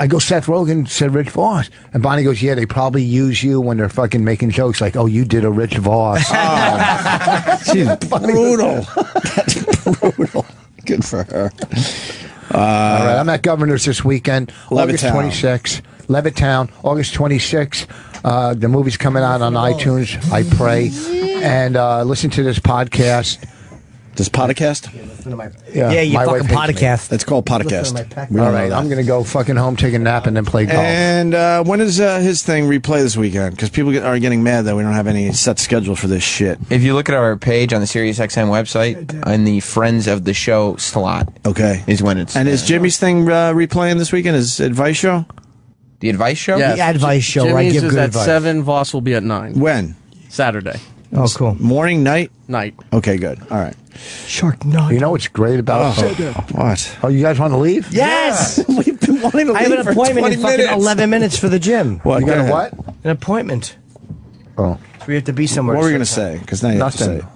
go, Seth Rogen said Rich Voss, and Bonnie goes, yeah, they probably use you when they're fucking making jokes like, oh, you did a Rich Voss. She's brutal. That's brutal. Good for her. All right, I'm at Governor's this weekend, August Levittown. 26th. Levittown, August 26th. The movie's coming out on iTunes, I pray. And listen to this podcast. This podcast? Yeah, you my fucking wife hates me. podcast. It's called podcast. We All don't right, know I'm that. going to go fucking home, take a nap, and then play golf. And when is his thing replay this weekend? Because people are getting mad that we don't have any set schedule for this shit. If you look at our page on the SiriusXM website, in the Friends of the Show slot, Okay. is when it's. And is Jimmy's thing replaying this weekend? His advice show? The Advice Show? Yes. The advice show where I Jimmy's give is good at advice. 7. Voss will be at 9. When? Saturday Oh, cool. Morning, night? night. Okay, good. All right. Shark no. You know what's great about What? Oh, you guys want to leave? Yes! We've been wanting to I have leave an for appointment 20 in fucking minutes. 11 minutes for the gym. What? You Go got a ahead. what? An appointment. Oh, So we have to be somewhere. What were you at going a to certain say? Because now you have to say nothing.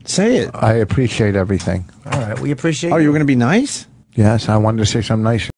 it. Say it. I appreciate everything. time. All right, we appreciate Oh, you. you were going to be nice? Yes, I wanted to say something nice.